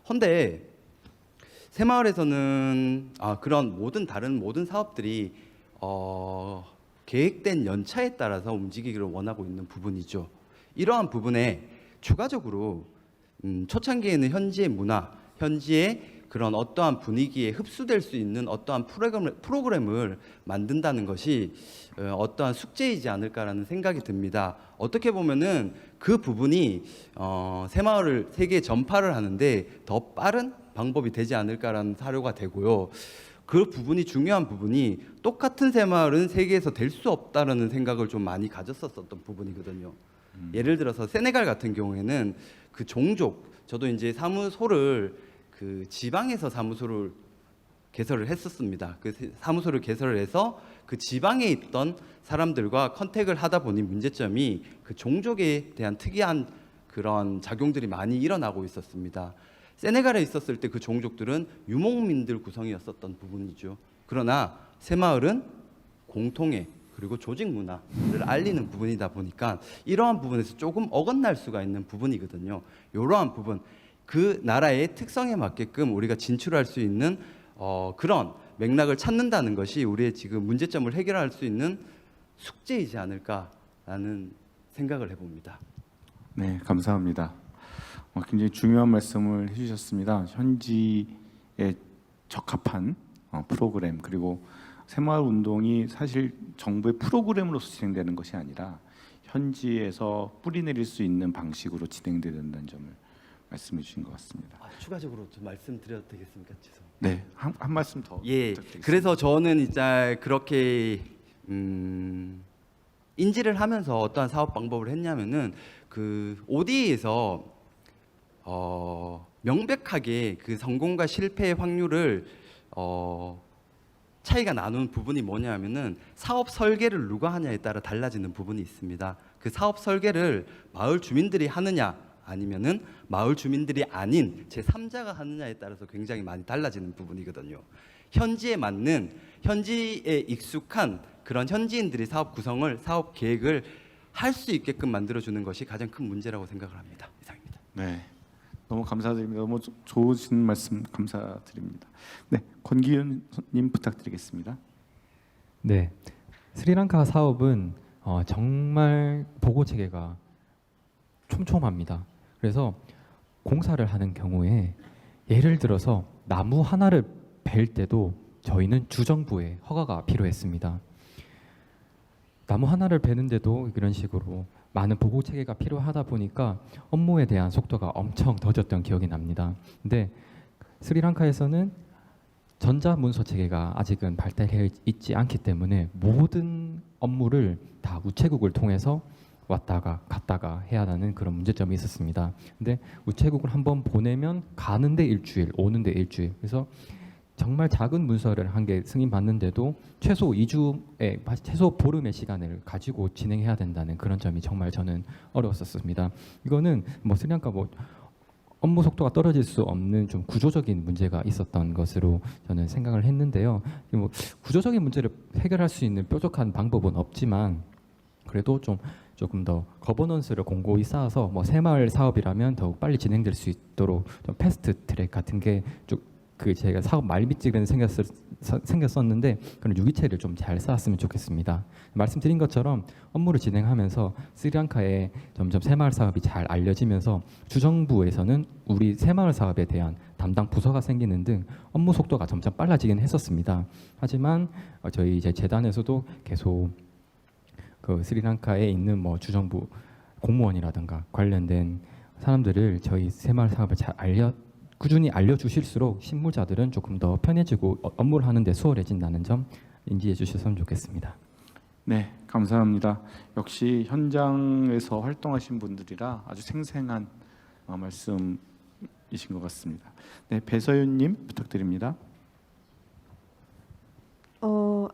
헌데 새마을에서는 그런 다른 모든 사업들이 계획된 연차에 따라서 움직이기를 원하고 있는 부분이죠. 이러한 부분에 추가적으로 초창기에는 현지의 문화, 현지의 그런 어떠한 분위기에 흡수될 수 있는 어떠한 프로그램을 만든다는 것이 어떠한 숙제이지 않을까라는 생각이 듭니다. 어떻게 보면은 그 부분이 새마을을 세계에 전파를 하는데 더 빠른 방법이 되지 않을까라는 사료가 되고요. 그 부분이 중요한 부분이 똑같은 새마을은 세계에서 될 수 없다라는 생각을 좀 많이 가졌었던 부분이거든요. 예를 들어서 세네갈 같은 경우에는 그 종족, 저도 이제 사무소를 그 지방에서 사무소를 개설을 했었습니다. 그 사무소를 개설을 해서 그 지방에 있던 사람들과 컨택을 하다 보니 문제점이 그 종족에 대한 특이한 그런 작용들이 많이 일어나고 있었습니다. 세네갈에 있었을 때 그 종족들은 유목민들 구성이었었던 부분이죠. 그러나 새마을은 공통의 그리고 조직 문화를 알리는 부분이다 보니까 이러한 부분에서 조금 어긋날 수가 있는 부분이거든요. 이러한 부분, 그 나라의 특성에 맞게끔 우리가 진출할 수 있는 그런 맥락을 찾는다는 것이 우리의 지금 문제점을 해결할 수 있는 숙제이지 않을까라는 생각을 해봅니다. 네, 감사합니다. 굉장히 중요한 말씀을 해주셨습니다. 현지에 적합한 프로그램 그리고 새마을 운동이 사실 정부의 프로그램으로서 진행되는 것이 아니라 현지에서 뿌리내릴 수 있는 방식으로 진행돼야 된다는 점을 말씀해 주신 것 같습니다. 추가적으로 좀 말씀드려도 되겠습니까? 죄송합니다. 네, 한 말씀 더 부탁드리겠습니다. 그래서 저는 이제 그렇게 인지를 하면서 어떠한 사업 방법을 했냐면은 그 ODA에서 명백하게 그 성공과 실패의 확률을 차이가 나는 부분이 뭐냐면은 사업 설계를 누가 하냐에 따라 달라지는 부분이 있습니다. 그 사업 설계를 마을 주민들이 하느냐 아니면은 마을 주민들이 아닌 제3자가 하느냐에 따라서 굉장히 많이 달라지는 부분이거든요. 현지에 맞는, 현지에 익숙한 그런 현지인들이 사업 구성을, 사업 계획을 할 수 있게끔 만들어주는 것이 가장 큰 문제라고 생각을 합니다. 이상입니다. 네, 너무 감사드립니다. 너무 좋으신 말씀 감사드립니다. 네, 권기윤님 부탁드리겠습니다. 네, 스리랑카 사업은 정말 보고 체계가 촘촘합니다. 그래서 공사를 하는 경우에 예를 들어서 나무 하나를 벨 때도 저희는 주정부의 허가가 필요했습니다. 나무 하나를 베는데도 이런 식으로 많은 보고 체계가 필요하다 보니까 업무에 대한 속도가 엄청 더뎠던 기억이 납니다. 근데 스리랑카에서는 전자문서 체계가 아직은 발달해 있지 않기 때문에 모든 업무를 다 우체국을 통해서 왔다가 갔다가 해야 하는 그런 문제점이 있었습니다. 근데 우체국을 한번 보내면 가는데 일주일, 오는데 일주일. 그래서 정말 작은 문서를 한 개 승인받는데도 최소 2주에 최소 보름의 시간을 가지고 진행해야 된다는 그런 점이 정말 저는 어려웠었습니다. 이거는 뭐 스리랑카 뭐 업무 속도가 떨어질 수 없는 좀 구조적인 문제가 있었던 것으로 저는 생각을 했는데요. 뭐 구조적인 문제를 해결할 수 있는 뾰족한 방법은 없지만 그래도 조금 더 거버넌스를 공고히 쌓아서 뭐 새마을 사업이라면 더욱 빨리 진행될 수 있도록 좀 패스트 트랙 같은 게 제가 사업 말미직은 생겼었는데 그런 유기체를 좀 잘 쌓았으면 좋겠습니다. 말씀드린 것처럼 업무를 진행하면서 스리랑카에 점점 새마을 사업이 잘 알려지면서 주정부에서는 우리 새마을 사업에 대한 담당 부서가 생기는 등 업무 속도가 점점 빨라지긴 했었습니다. 하지만 저희 이제 재단에서도 계속 그 스리랑카에 있는 뭐 주정부 공무원이라든가 관련된 사람들을 저희 새마을 사업을 잘 꾸준히 알려주실수록 실무자들은 조금 더 편해지고 업무를 하는데 수월해진다는 점 인지해 주셨으면 좋겠습니다. 네, 감사합니다. 역시 현장에서 활동하신 분들이라 아주 생생한 말씀이신 것 같습니다. 네, 배서윤님 부탁드립니다.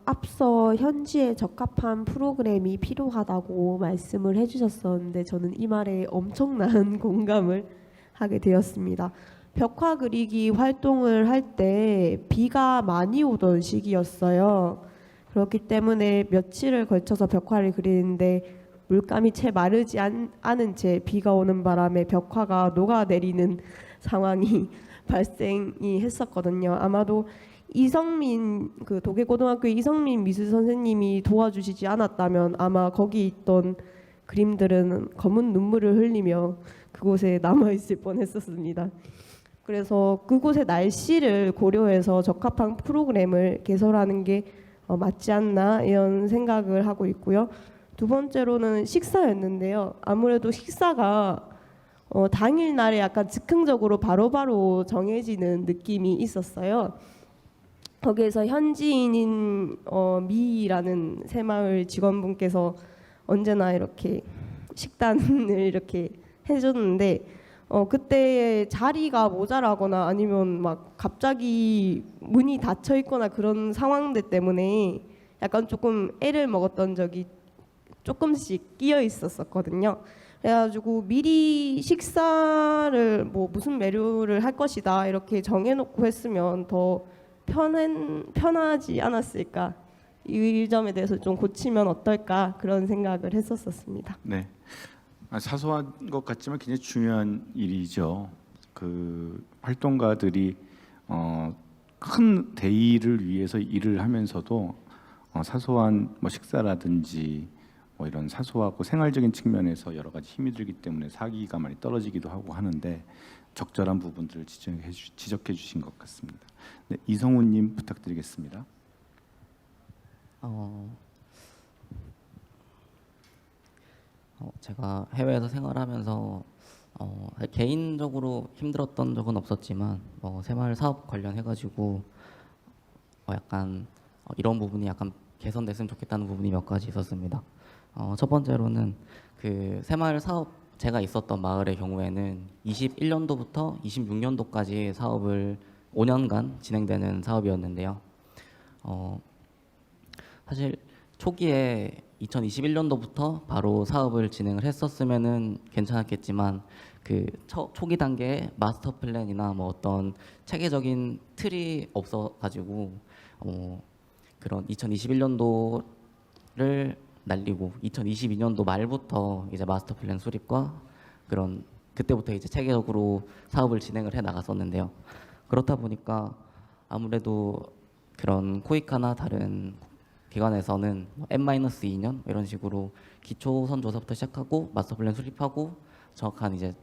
앞서 현지에 적합한 프로그램이 필요하다고 말씀을 해주셨었는데 저는 이 말에 엄청난 공감을 하게 되었습니다. 벽화 그리기 활동을 할 때 비가 많이 오던 시기였어요. 그렇기 때문에 며칠을 걸쳐서 벽화를 그리는데 물감이 채 마르지 않은 채 비가 오는 바람에 벽화가 녹아내리는 상황이 발생이 했었거든요. 아마도 이성민 그 도계고등학교 이성민 미술 선생님이 도와주시지 않았다면 아마 거기 있던 그림들은 검은 눈물을 흘리며 그곳에 남아 있을 뻔했었습니다. 그래서 그곳의 날씨를 고려해서 적합한 프로그램을 개설하는 게 맞지 않나 이런 생각을 하고 있고요. 두 번째로는 식사였는데요. 아무래도 식사가 당일날에 약간 즉흥적으로 바로바로 정해지는 느낌이 있었어요. 거기에서 현지인인 미라는 새마을 직원분께서 언제나 이렇게 식단을 이렇게 해줬는데 그때 자리가 모자라거나 아니면 막 갑자기 문이 닫혀 있거나 그런 상황들 때문에 약간 조금 애를 먹었던 적이 조금씩 끼어 있었거든요. 그래가지고 미리 식사를 뭐 무슨 메뉴를 할 것이다 이렇게 정해놓고 했으면 더 편하지 않았을까, 이 점에 대해서 좀 고치면 어떨까 그런 생각을 했었습니다. 네, 사소한 것 같지만 굉장히 중요한 일이죠. 그 활동가들이 큰 대의를 위해서 일을 하면서도 사소한 뭐 식사라든지 뭐 이런 사소하고 생활적인 측면에서 여러 가지 힘이 들기 때문에 사기가 많이 떨어지기도 하고 하는데 적절한 부분들을 지적해 주신 것 같습니다. 네, 이성훈님 부탁드리겠습니다. 제가 해외에서 생활하면서 개인적으로 힘들었던 적은 없었지만 새마을 사업 관련해가지고 약간 이런 부분이 약간 개선됐으면 좋겠다는 부분이 몇 가지 있었습니다. 첫 번째로는 그 새마을 사업 제가 있었던 마을의 경우에는 21년도부터 26년도까지 사업을 5년간 진행되는 사업이었는데요. 사실 초기에 2021년도부터 바로 사업을 진행을 했었으면은 괜찮았겠지만 그 초기 단계에 마스터 플랜이나 뭐 어떤 체계적인 틀이 없어가지고 그런 2021년도를 날리고 2022년도 말부터 이제 마스터 플랜 수립과 그런 그때부터 이제 체계적으로 사업을 진행을 해 나갔었는데요. 그렇다 보니까 아무래도 그런 코이카나 다른 기관에서는 N-2년 이런 식으로 기초 선조사부터 시작하고 마스터 플랜 수립하고 정확한 이제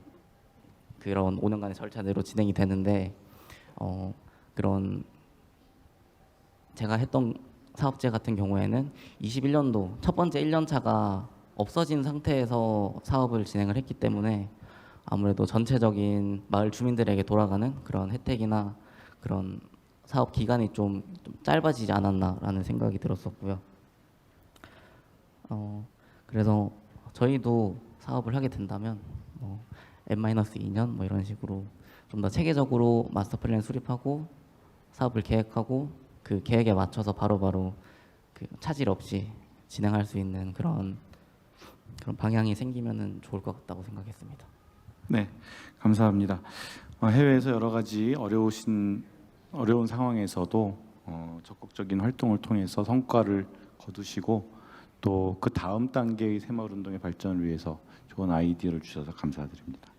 그런 5년간의 절차대로 진행이 되는데 그런 제가 했던 사업체 같은 경우에는 21년도 첫 번째 1년차가 없어진 상태에서 사업을 진행을 했기 때문에 아무래도 전체적인 마을 주민들에게 돌아가는 그런 혜택이나 그런 사업 기간이 좀 짧아지지 않았나라는 생각이 들었었고요. 그래서 저희도 사업을 하게 된다면 N-2년 뭐 이런 식으로 좀 더 체계적으로 마스터 플랜 수립하고 사업을 계획하고 그 계획에 맞춰서 바로바로 그 차질 없이 진행할 수 있는 그런 방향이 생기면은 좋을 것 같다고 생각했습니다. 네, 감사합니다. 해외에서 여러 가지 어려운 상황에서도 적극적인 활동을 통해서 성과를 거두시고 또 그 다음 단계의 새마을운동의 발전을 위해서 좋은 아이디어를 주셔서 감사드립니다.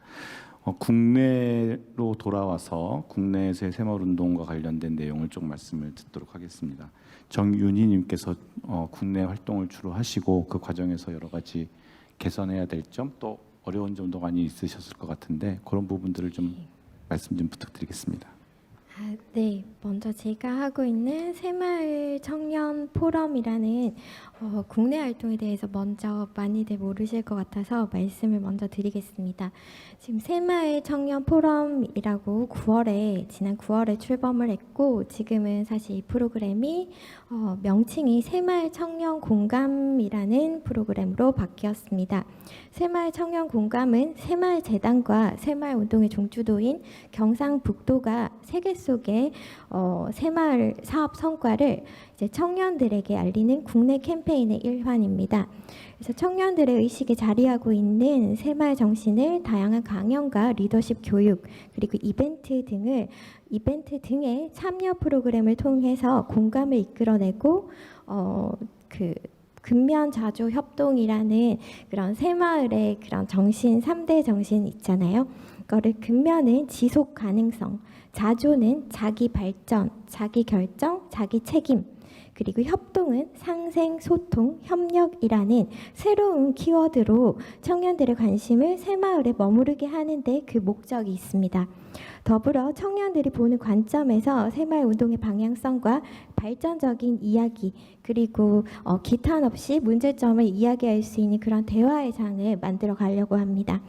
국내로 돌아와서 국내에서의 새마을운동과 관련된 내용을 좀 말씀을 듣도록 하겠습니다. 정윤희님께서 국내 활동을 주로 하시고 그 과정에서 여러 가지 개선해야 될 점 또 어려운 점도 많이 있으셨을 것 같은데 그런 부분들을 좀 말씀 좀 부탁드리겠습니다. 네, 먼저 제가 하고 있는 새마을 청년 포럼이라는 국내 활동에 대해서 먼저 많이들 모르실 것 같아서 말씀을 먼저 드리겠습니다. 지금 새마을 청년 포럼이라고 지난 9월에 출범을 했고 지금은 사실 이 프로그램이 명칭이 새마을 청년 공감이라는 프로그램으로 바뀌었습니다. 새마을 청년 공감은 새마을 재단과 새마을 운동의 종주도인 경상북도가 세계 속의 새마을 사업 성과를 이제 청년들에게 알리는 국내 캠페인의 일환입니다. 그래서 청년들의 의식에 자리하고 있는 새마을 정신을 다양한 강연과 리더십 교육 그리고 이벤트 등의 참여 프로그램을 통해서 공감을 이끌어내고 근면 자조 협동이라는 그런 새마을의 그런 정신 3대 정신 있잖아요. 그거를 근면은 지속 가능성, 자조는 자기 발전, 자기 결정, 자기 책임, 그리고 협동은 상생, 소통, 협력이라는 새로운 키워드로 청년들의 관심을 새마을에 머무르게 하는데 그 목적이 있습니다. 더불어 청년들이 보는 관점에서 새마을 운동의 방향성과 발전적인 이야기 그리고 기탄 없이 문제점을 이야기할 수 있는 그런 대화의 장을 만들어 가려고 합니다.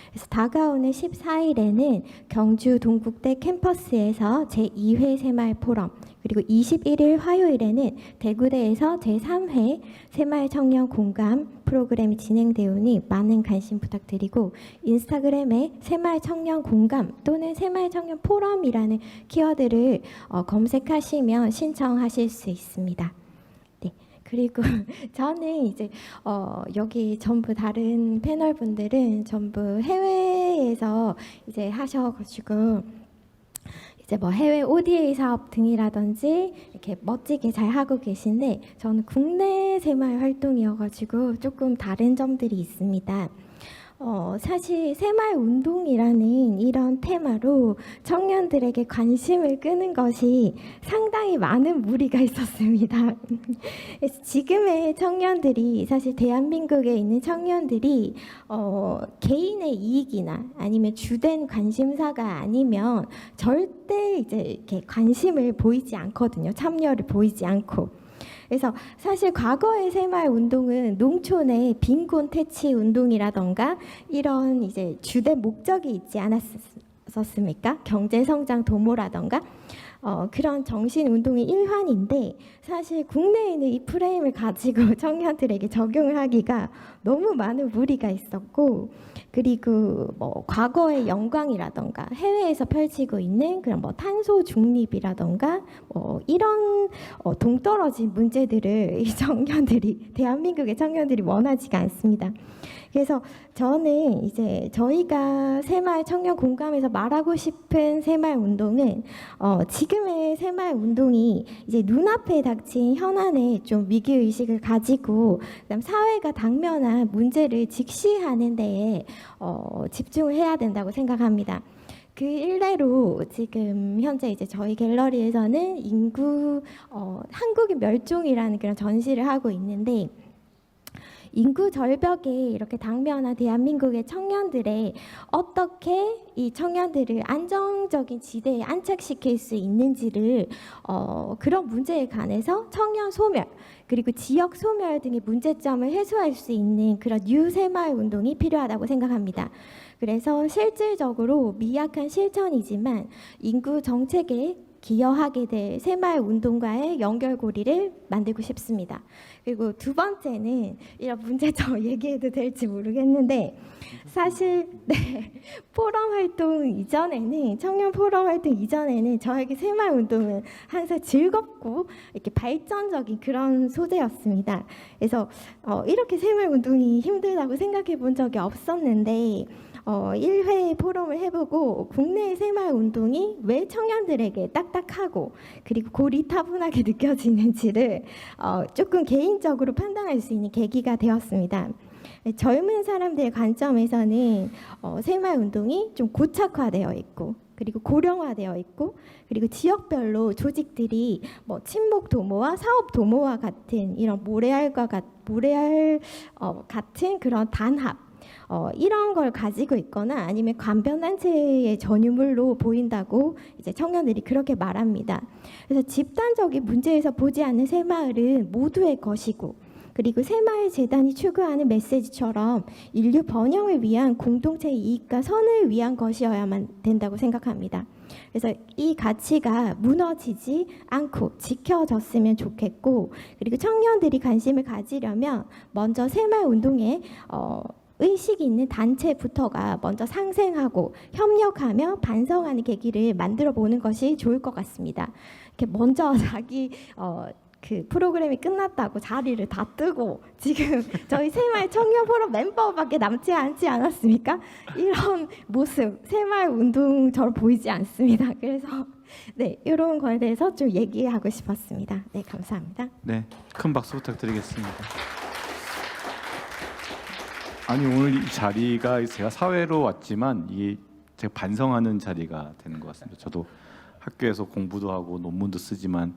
그래서 다가오는 14일에는 경주 동국대 캠퍼스에서 제2회 새마을 포럼 그리고 21일 화요일에는 대구대에서 제3회 새마을 청년 공감 프로그램이 진행되오니 많은 관심 부탁드리고 인스타그램에 새마을 청년 공감 또는 새마을 청년 포럼이라는 키워드를 검색하시면 신청하실 수 있습니다. 네. 그리고 저는 이제 여기 전부 다른 패널 분들은 전부 해외에서 이제 하셔가지고 이제 뭐 해외 ODA 사업 등이라든지 이렇게 멋지게 잘 하고 계신데 저는 국내 새마을 활동이어가지고 조금 다른 점들이 있습니다. 사실 새마을 운동이라는 이런 테마로 청년들에게 관심을 끄는 것이 상당히 많은 무리가 있었습니다. 그래서 지금의 청년들이 사실 대한민국에 있는 청년들이 개인의 이익이나 아니면 주된 관심사가 아니면 절대 이제 이렇게 관심을 보이지 않거든요. 참여를 보이지 않고. 그래서 사실 과거의 새마을 운동은 농촌의 빈곤 퇴치 운동이라던가 이런 이제 주된 목적이 있지 않았었습니까? 경제 성장 도모라던가 그런 정신 운동의 일환인데 사실 국내에 있는 이 프레임을 가지고 청년들에게 적용을 하기가 너무 많은 무리가 있었고 그리고 뭐 과거의 영광이라던가 해외에서 펼치고 있는 그런 뭐 탄소 중립이라던가 이런 동떨어진 문제들을 이 청년들이 대한민국의 청년들이 원하지가 않습니다. 그래서 저는 이제 저희가 새마을 청년 공감에서 말하고 싶은 새마을 운동은 지금의 새마을 운동이 이제 눈앞에 닥친 현안에 좀 위기 의식을 가지고 그다음 사회가 당면한 문제를 직시하는 데에 집중을 해야 된다고 생각합니다. 그 일례로 지금 현재 이제 저희 갤러리에서는 한국의 멸종이라는 그런 전시를 하고 있는데. 인구 절벽에 이렇게 당면한 대한민국의 청년들의 어떻게 이 청년들을 안정적인 지대에 안착시킬 수 있는지를 그런 문제에 관해서 청년 소멸 그리고 지역 소멸 등의 문제점을 해소할 수 있는 그런 뉴새마을 운동이 필요하다고 생각합니다. 그래서 실질적으로 미약한 실천이지만 인구 정책에 기여하게 될 새마을 운동과의 연결고리를 만들고 싶습니다. 그리고 두 번째는 이런 문제점 얘기해도 될지 모르겠는데 사실 포럼 활동 이전에는 청년 포럼 활동 이전에는 저에게 새마을 운동은 항상 즐겁고 이렇게 발전적인 그런 소재였습니다. 그래서 이렇게 새마을 운동이 힘들다고 생각해 본 적이 없었는데 1회 포럼을 해보고 국내의 새마을 운동이 왜 청년들에게 딱딱하고 그리고 고리타분하게 느껴지는지를 조금 개인적으로 판단할 수 있는 계기가 되었습니다. 젊은 사람들의 관점에서는 새마을 운동이 좀 고착화되어 있고 그리고 고령화되어 있고 그리고 지역별로 조직들이 뭐 친목 도모와 사업 도모와 같은 이런 모래알 같은 그런 단합 이런 걸 가지고 있거나 아니면 관변단체의 전유물로 보인다고 이제 청년들이 그렇게 말합니다. 그래서 집단적인 문제에서 보지 않는 새마을은 모두의 것이고 그리고 새마을 재단이 추구하는 메시지처럼 인류 번영을 위한 공동체의 이익과 선을 위한 것이어야만 된다고 생각합니다. 그래서 이 가치가 무너지지 않고 지켜졌으면 좋겠고 그리고 청년들이 관심을 가지려면 먼저 새마을 운동에 의식이 있는 단체부터가 먼저 상생하고 협력하며 반성하는 계기를 만들어 보는 것이 좋을 것 같습니다. 이렇게 먼저 자기 그 프로그램이 끝났다고 자리를 다 뜨고 지금 저희 새마을 청년 포럼 멤버밖에 남지 않지 않았습니까? 이런 모습 새마을 운동처럼 보이지 않습니다. 그래서 이런 거에 대해서 좀 얘기하고 싶었습니다. 네, 감사합니다. 네, 큰 박수 부탁드리겠습니다. 아니 오늘 이 자리가 제가 사회로 왔지만 이게 제가 반성하는 자리가 되는 것 같습니다. 저도 학교에서 공부도 하고 논문도 쓰지만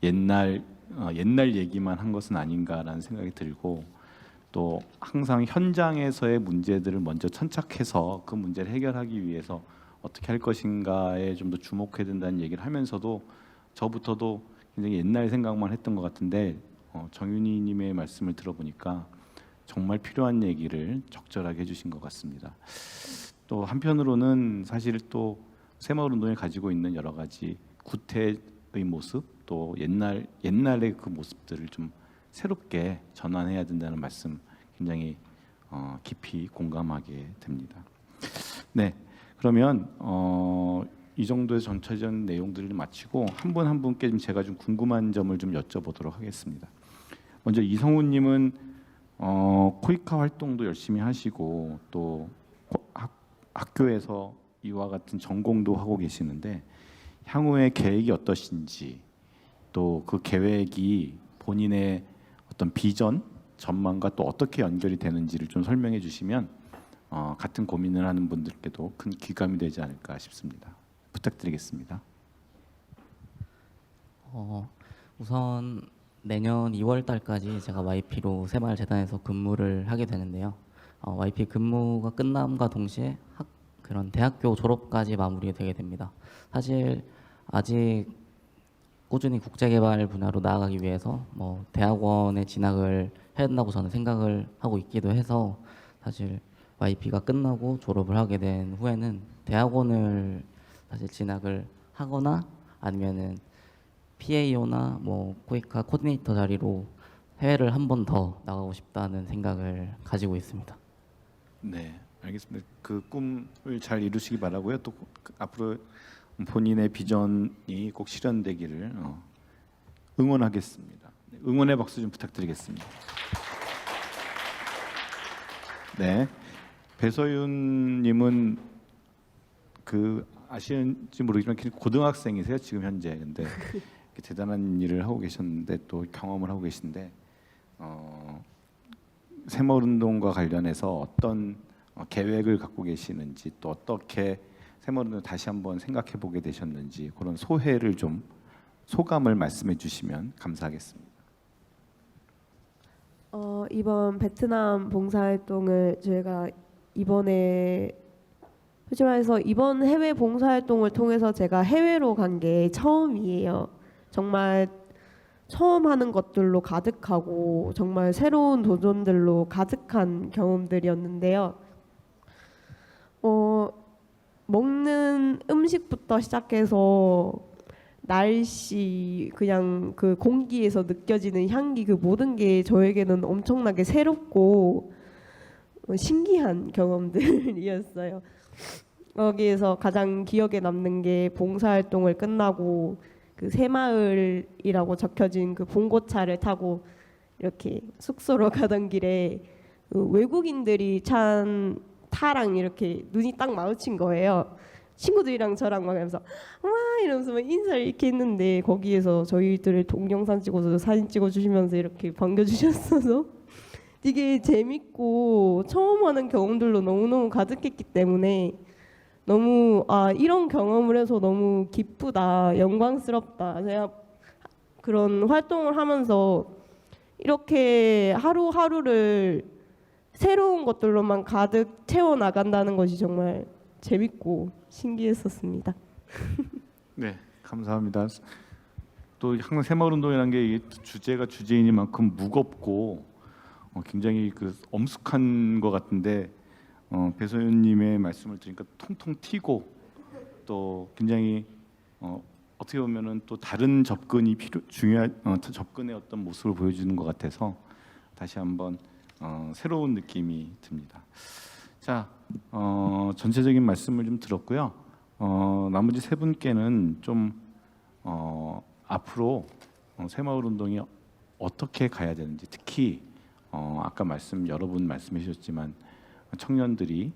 옛날 얘기만 한 것은 아닌가라는 생각이 들고 또 항상 현장에서의 문제들을 먼저 천착해서 그 문제를 해결하기 위해서 어떻게 할 것인가에 좀 더 주목해야 된다는 얘기를 하면서도 저부터도 굉장히 옛날 생각만 했던 것 같은데 정윤희님의 말씀을 들어보니까 정말 필요한 얘기를 적절하게 해주신 것 같습니다. 또 한편으로는 사실 또 새마을 운동이 가지고 있는 여러 가지 구태의 모습 또 옛날의 그 모습들을 좀 새롭게 전환해야 된다는 말씀 굉장히 깊이 공감하게 됩니다. 네, 그러면 이 정도의 전체적인 내용들을 마치고 한 분 한 분께 좀 제가 좀 궁금한 점을 좀 여쭤보도록 하겠습니다. 먼저 이성훈님은 코이카 활동도 열심히 하시고 또 학교에서 이와 같은 전공도 하고 계시는데 향후의 계획이 어떠신지 또 그 계획이 본인의 어떤 비전, 전망과 또 어떻게 연결이 되는지를 좀 설명해 주시면 같은 고민을 하는 분들께도 큰 귀감이 되지 않을까 싶습니다. 부탁드리겠습니다. 우선 내년 2월 달까지 제가 YP로 새마을 재단에서 근무를 하게 되는데요. YP 근무가 끝남과 동시에 그런 대학교 졸업까지 마무리되게 됩니다. 사실 아직 꾸준히 국제개발 분야로 나아가기 위해서 뭐 대학원에 진학을 해야 된다고 저는 생각을 하고 있기도 해서 사실 YP가 끝나고 졸업을 하게 된 후에는 대학원을 사실 진학을 하거나 아니면은 PAO나 뭐 코이카 코디네이터 자리로 해외를 한 번 더 나가고 싶다는 생각을 가지고 있습니다. 네, 알겠습니다. 그 꿈을 잘 이루시기 바라고요. 또 앞으로 본인의 비전이 꼭 실현되기를 응원하겠습니다. 응원의 박수 좀 부탁드리겠습니다. 네, 배서윤님은 그 아시는지 모르겠지만 고등학생이세요 지금 현재. 근데 대단한 일을 하고 계셨는데 또 경험을 하고 계신데 새마을운동과 관련해서 어떤 계획을 갖고 계시는지 또 어떻게 새마을운동을 다시 한번 생각해 보게 되셨는지 그런 소회를 좀 소감을 말씀해 주시면 감사하겠습니다. 이번 베트남 봉사활동을 저희가 이번에 솔직히 말해서 이번 해외 봉사활동을 통해서 제가 해외로 간 게 처음이에요. 정말 처음 하는 것들로 가득하고 정말 새로운 도전들로 가득한 경험들이었는데요. 먹는 음식부터 시작해서 날씨, 그냥 그 공기에서 느껴지는 향기, 그 모든 게 저에게는 엄청나게 새롭고 신기한 경험들이었어요. 거기에서 가장 기억에 남는 게 봉사활동을 끝나고 그 새마을이라고 적혀진 그 봉고차를 타고 이렇게 숙소로 가던 길에 그 외국인들이 찬 타랑 이렇게 눈이 딱 마주친 거예요. 친구들이랑 저랑 막 하면서 와 이러면서 막 인사를 이렇게 했는데 거기에서 저희들을 동영상 찍어서 사진 찍어주시면서 이렇게 반겨주셨어서 되게 재밌고 처음 하는 경험들로 너무너무 가득했기 때문에 너무 이런 경험을 해서 너무 기쁘다, 영광스럽다. 제가 그런 활동을 하면서 이렇게 하루하루를 새로운 것들로만 가득 채워 나간다는 것이 정말 재밌고 신기했었습니다. 네, 감사합니다. 또 항상 새마을운동이라는 게 주제가 주제이니만큼 무겁고 굉장히 그 엄숙한 것 같은데 배서윤님의 말씀을 들으니까 통통 튀고 또 굉장히 어떻게 보면은 또 다른 접근이 중요한 접근의 어떤 모습을 보여주는 것 같아서 다시 한번 새로운 느낌이 듭니다. 자, 전체적인 말씀을 좀 들었고요. 나머지 세 분께는 좀 앞으로 새마을운동이 어떻게 가야 되는지, 특히 아까 여러 분 말씀해 주셨지만 청년들이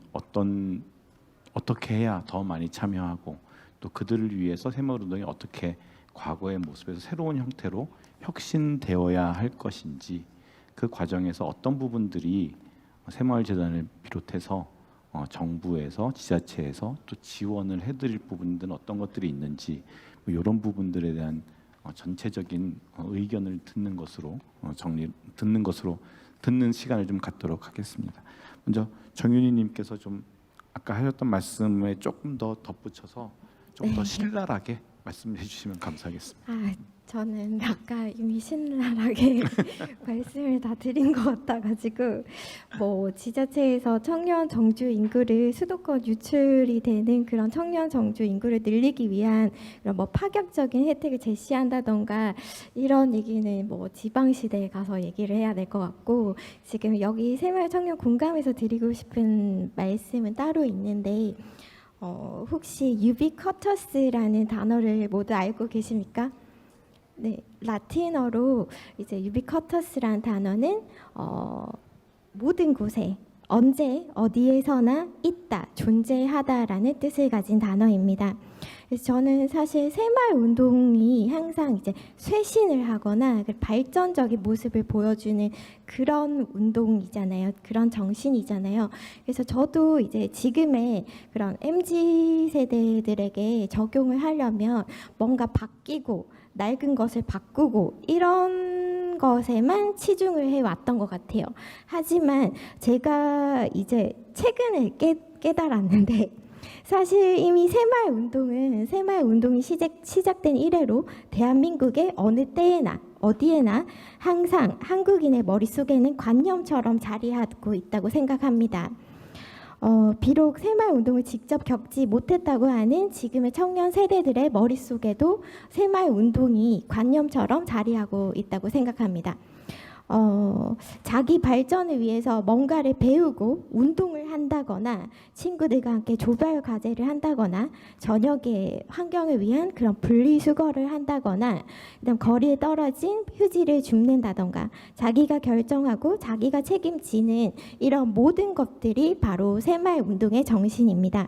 어떻게 해야 더 많이 참여하고 또 그들을 위해서 새마을운동이 어떻게 과거의 모습에서 새로운 형태로 혁신되어야 할 것인지, 그 과정에서 어떤 부분들이 새마을재단을 비롯해서 정부에서 지자체에서 또 지원을 해드릴 부분들은 어떤 것들이 있는지 이런 부분들에 대한 전체적인 의견을 듣는 것으로 듣는 시간을 좀 갖도록 하겠습니다. 먼저 정윤희님께서 좀 아까 하셨던 말씀에 조금 더 덧붙여서 좀 더 신랄하게 말씀해 주시면 감사하겠습니다. 저는 아까 이미 신랄하게 말씀을 다 드린 것 같아가지고 뭐 지자체에서 청년 정주 인구를 수도권 유출이 되는 그런 청년 정주 인구를 늘리기 위한 그런 뭐 파격적인 혜택을 제시한다던가 이런 얘기는 뭐 지방시대에 가서 얘기를 해야 될 것 같고, 지금 여기 새마을 청년 공감에서 드리고 싶은 말씀은 따로 있는데 혹시 유비쿼터스라는 단어를 모두 알고 계십니까? 네, 라틴어로 이제 유비쿼터스라는 단어는 모든 곳에 언제 어디에서나 있다, 존재하다라는 뜻을 가진 단어입니다. 그래서 저는 사실 새마을 운동이 항상 이제 쇄신을 하거나 발전적인 모습을 보여주는 그런 운동이잖아요. 그런 정신이잖아요. 그래서 저도 이제 지금의 그런 MZ 세대들에게 적용을 하려면 뭔가 바뀌고 낡은 것을 바꾸고 이런 것에만 치중을 해왔던 것 같아요. 하지만 제가 이제 최근에 깨달았는데 사실 이미 새마을 운동이 시작된 이래로 대한민국의 어느 때에나 어디에나 항상 한국인의 머릿속에는 관념처럼 자리하고 있다고 생각합니다. 비록 새마을 운동을 직접 겪지 못했다고 하는 지금의 청년 세대들의 머릿속에도 새마을 운동이 관념처럼 자리하고 있다고 생각합니다. 자기 발전을 위해서 뭔가를 배우고 운동을 한다거나 친구들과 함께 조별 과제를 한다거나 저녁에 환경을 위한 그런 분리수거를 한다거나 그다음 거리에 떨어진 휴지를 줍는다던가 자기가 결정하고 자기가 책임지는 이런 모든 것들이 바로 새마을 운동의 정신입니다.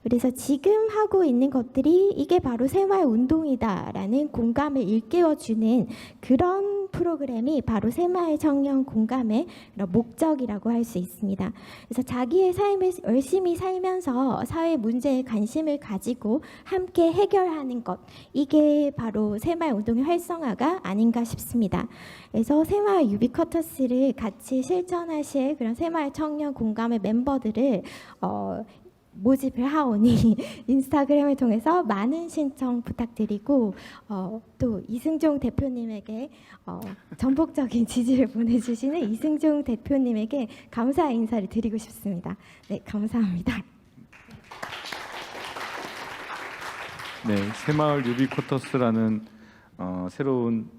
그래서 지금 하고 있는 것들이 이게 바로 새마을 운동이다라는 공감을 일깨워주는 그런 프로그램이 바로 새마을 청년 공감의 그런 목적이라고 할 수 있습니다. 그래서 자기의 삶을 열심히 살면서 사회 문제에 관심을 가지고 함께 해결하는 것, 이게 바로 새마을 운동의 활성화가 아닌가 싶습니다. 그래서 새마을 유비쿼터스를 같이 실천하실 그런 새마을 청년 공감의 멤버들을 모집을 하오니 인스타그램을 통해서 많은 신청 부탁드리고 또 이승종 대표님에게 전폭적인 지지를 보내주시는 이승종 대표님에게 감사 인사를 드리고 싶습니다. 네, 감사합니다. 네, 새마을 유비쿼터스라는 새로운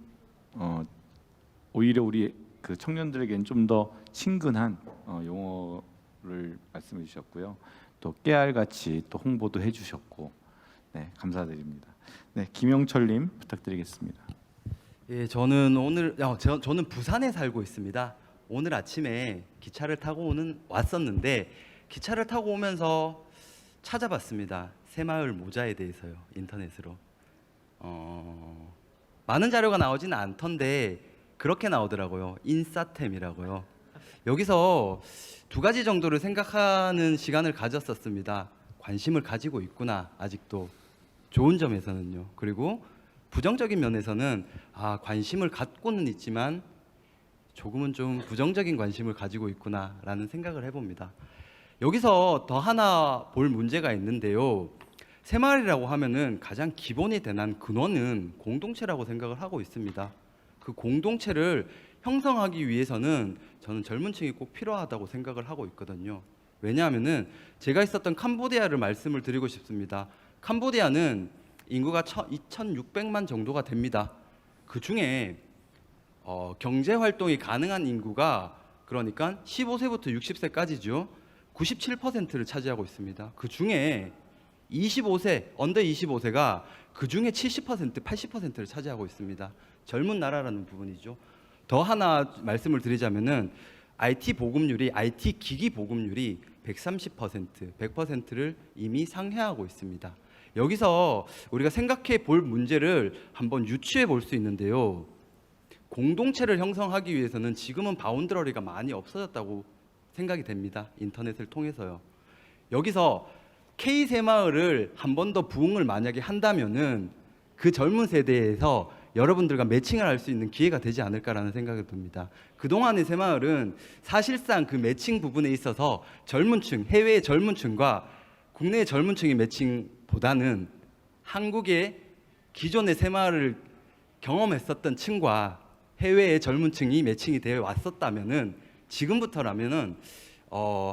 오히려 우리 그 청년들에겐 좀 더 친근한 용어를 말씀해 주셨고요. 또 깨알같이 또 홍보도 해주셨고, 네, 감사드립니다. 네, 김영철님 부탁드리겠습니다. 예, 저는 부산에 살고 있습니다. 오늘 아침에 기차를 타고 왔었는데 기차를 타고 오면서 찾아봤습니다. 새마을 모자에 대해서요, 인터넷으로. 많은 자료가 나오지는 않던데 그렇게 나오더라고요. 인싸템이라고요. 여기서 두 가지 정도를 생각하는 시간을 가졌었습니다. 관심을 가지고 있구나, 아직도. 좋은 점에서는요. 그리고 부정적인 면에서는 관심을 갖고는 있지만 조금은 좀 부정적인 관심을 가지고 있구나라는 생각을 해봅니다. 여기서 더 하나 볼 문제가 있는데요. 새마을이라고 하면은 가장 기본이 되는 근원은 공동체라고 생각을 하고 있습니다. 그 공동체를 형성하기 위해서는 저는 젊은 층이 꼭 필요하다고 생각을 하고 있거든요. 왜냐하면은 제가 있었던 캄보디아를 말씀을 드리고 싶습니다. 캄보디아는 인구가 2,600만 정도가 됩니다. 그 중에 경제 활동이 가능한 인구가 그러니까 15세부터 60세까지죠. 97%를 차지하고 있습니다. 그 중에 25세, 언더 25세가 그 중에 70%, 80%를 차지하고 있습니다. 젊은 나라라는 부분이죠. 더 하나 말씀을 드리자면은 IT 보급률이, IT 기기 보급률이 130%, 100%를 이미 상회하고 있습니다. 여기서 우리가 생각해 볼 문제를 한번 유추해 볼 수 있는데요. 공동체를 형성하기 위해서는 지금은 바운더리가 많이 없어졌다고 생각이 됩니다. 인터넷을 통해서요. 여기서 K새마을을 한 번 더 부흥을 만약에 한다면은 그 젊은 세대에서 여러분들과 매칭을 할 수 있는 기회가 되지 않을까라는 생각이 듭니다. 그동안의 새마을은 사실상 그 매칭 부분에 있어서 젊은 층, 해외의 젊은 층과 국내의 젊은 층의 매칭보다는 한국의 기존의 새마을을 경험했었던 층과 해외의 젊은 층이 매칭이 되어 왔었다면은 지금부터라면은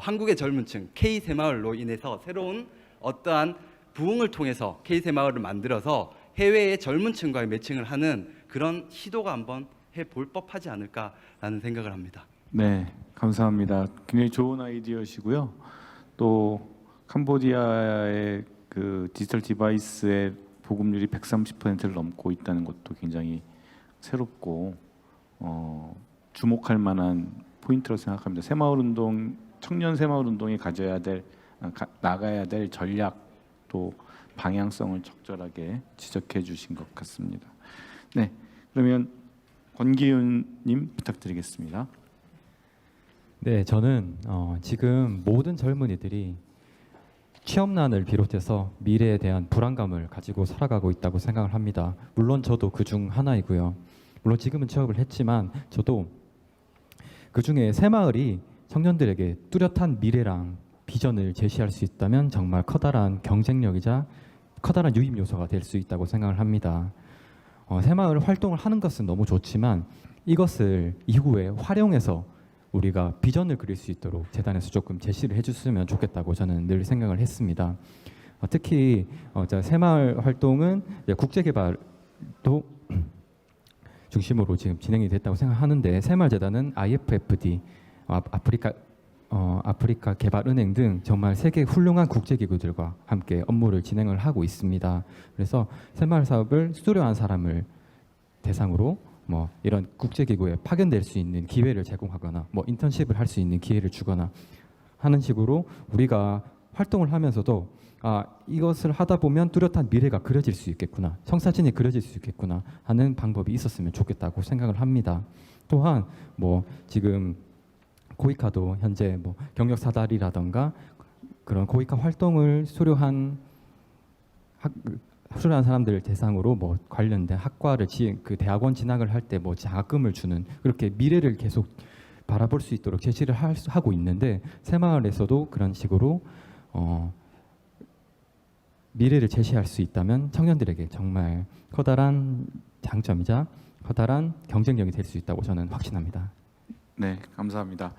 한국의 젊은 층 K새마을로 인해서 새로운 어떠한 부흥을 통해서 K새마을을 만들어서 해외의 젊은 층과의 매칭을 하는 그런 시도가 한번 해볼 법하지 않을까라는 생각을 합니다. 네, 감사합니다. 굉장히 좋은 아이디어시고요. 또 캄보디아의 그 디지털 디바이스의 보급률이 130%를 넘고 있다는 것도 굉장히 새롭고 주목할 만한 포인트라고 생각합니다. 새마을 운동, 청년 새마을 운동이 나가야 될 전략 또 방향성을 적절하게 지적해 주신 것 같습니다. 네, 그러면 권기윤님 부탁드리겠습니다. 네, 저는 지금 모든 젊은이들이 취업난을 비롯해서 미래에 대한 불안감을 가지고 살아가고 있다고 생각을 합니다. 물론 저도 그중 하나이고요. 물론 지금은 취업을 했지만 저도 그중에 새마을이 청년들에게 뚜렷한 미래랑 비전을 제시할 수 있다면 정말 커다란 경쟁력이자 커다란 유입 요소가 될 수 있다고 생각을 합니다. 새마을 활동을 하는 것은 너무 좋지만 이것을 이후에 활용해서 우리가 비전을 그릴 수 있도록 재단에서 조금 제시를 해줬으면 좋겠다고 저는 늘 생각을 했습니다. 특히 새마을 활동은 이제 국제개발도 중심으로 지금 진행이 됐다고 생각하는데 새마을재단은 IFFD, 아프리카 개발은행 등 정말 세계 훌륭한 국제기구들과 함께 업무를 진행을 하고 있습니다. 그래서 새마을 사업을 수료한 사람을 대상으로 뭐 이런 국제기구에 파견될 수 있는 기회를 제공하거나 뭐 인턴십을 할 수 있는 기회를 주거나 하는 식으로 우리가 활동을 하면서도 이것을 하다 보면 뚜렷한 미래가 그려질 수 있겠구나, 청사진이 그려질 수 있겠구나 하는 방법이 있었으면 좋겠다고 생각을 합니다. 또한 뭐 지금 고이카도 현재 뭐 경력 사다리라던가 그런 고이카 활동을 수료한 사람들을 대상으로 뭐 관련된 학과를 그 대학원 진학을 할 때 뭐 장학금을 주는 그렇게 미래를 계속 바라볼 수 있도록 제시를 하고 있는데 새마을에서도 그런 식으로 미래를 제시할 수 있다면 청년들에게 정말 커다란 장점이자 커다란 경쟁력이 될 수 있다고 저는 확신합니다. 네, 감사합니다.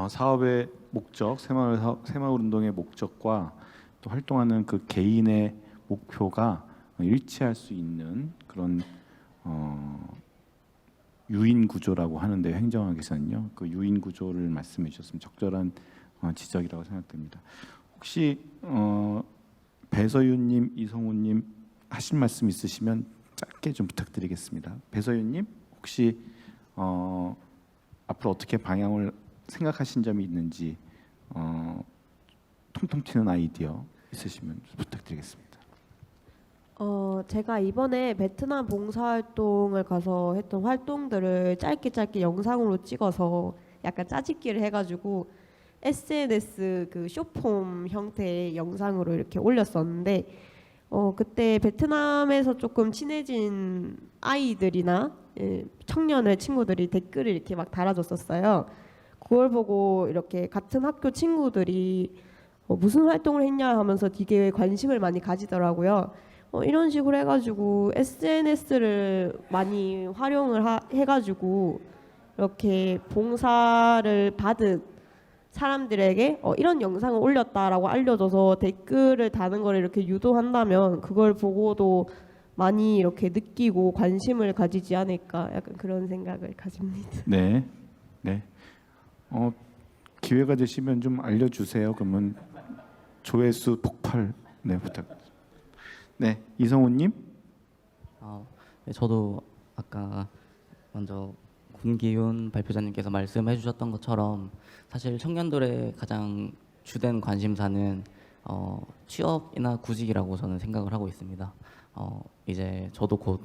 사업의 목적, 새마을 운동의 목적과 또 활동하는 그 개인의 목표가 일치할 수 있는 그런 유인 구조라고 하는데 행정학에서는요, 그 유인 구조를 말씀해 주셨으면 적절한 지적이라고 생각됩니다. 혹시 배서윤님, 이성우님 하실 말씀 있으시면 짧게 좀 부탁드리겠습니다. 배서윤님 혹시 앞으로 어떻게 방향을 생각하신 점이 있는지 통통 튀는 아이디어 있으시면 부탁드리겠습니다. 제가 이번에 베트남 봉사활동을 가서 했던 활동들을 짧게 영상으로 찍어서 약간 짜집기를 해가지고 SNS 그 숏폼 형태의 영상으로 이렇게 올렸었는데 그때 베트남에서 조금 친해진 아이들이나 청년의 친구들이 댓글을 이렇게 막 달아줬었어요. 그걸 보고 이렇게 같은 학교 친구들이 무슨 활동을 했냐 하면서 되게 관심을 많이 가지더라고요. 이런 식으로 해가지고 SNS를 많이 활용을 해가지고 이렇게 봉사를 받은 사람들에게 이런 영상을 올렸다라고 알려줘서 댓글을 다는 걸 이렇게 유도한다면 그걸 보고도 많이 이렇게 느끼고 관심을 가지지 않을까 약간 그런 생각을 가집니다. 네, 네. 기회가 되시면 좀 알려주세요. 그러면 조회수 폭발 부탁드립니다. 네, 이성우님. 네, 저도 아까 먼저 군기훈 발표자님께서 말씀해 주셨던 것처럼 사실 청년들의 가장 주된 관심사는 취업이나 구직이라고 저는 생각을 하고 있습니다. 이제 저도 곧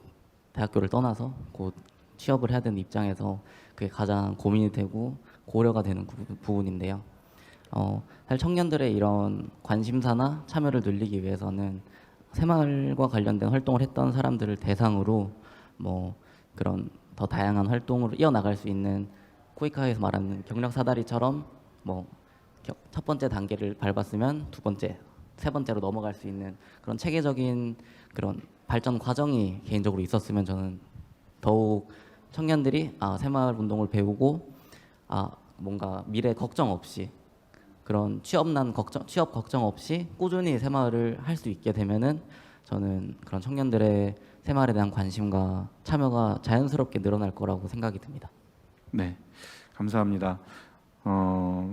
대학교를 떠나서 곧 취업을 해야 되는 입장에서 그게 가장 고민이 되고 고려가 되는 부분인데요. 사실 청년들의 이런 관심사나 참여를 늘리기 위해서는 새마을과 관련된 활동을 했던 사람들을 대상으로 뭐 그런 더 다양한 활동으로 이어나갈 수 있는 코이카에서 말하는 경력 사다리처럼 뭐 첫 번째 단계를 밟았으면 두 번째, 세 번째로 넘어갈 수 있는 그런 체계적인 그런 발전 과정이 개인적으로 있었으면 저는 더욱 청년들이 새마을 운동을 배우고 뭔가 미래 걱정 없이 그런 취업 걱정 없이 꾸준히 새마을을 할 수 있게 되면은 저는 그런 청년들의 새마을에 대한 관심과 참여가 자연스럽게 늘어날 거라고 생각이 듭니다. 네, 감사합니다.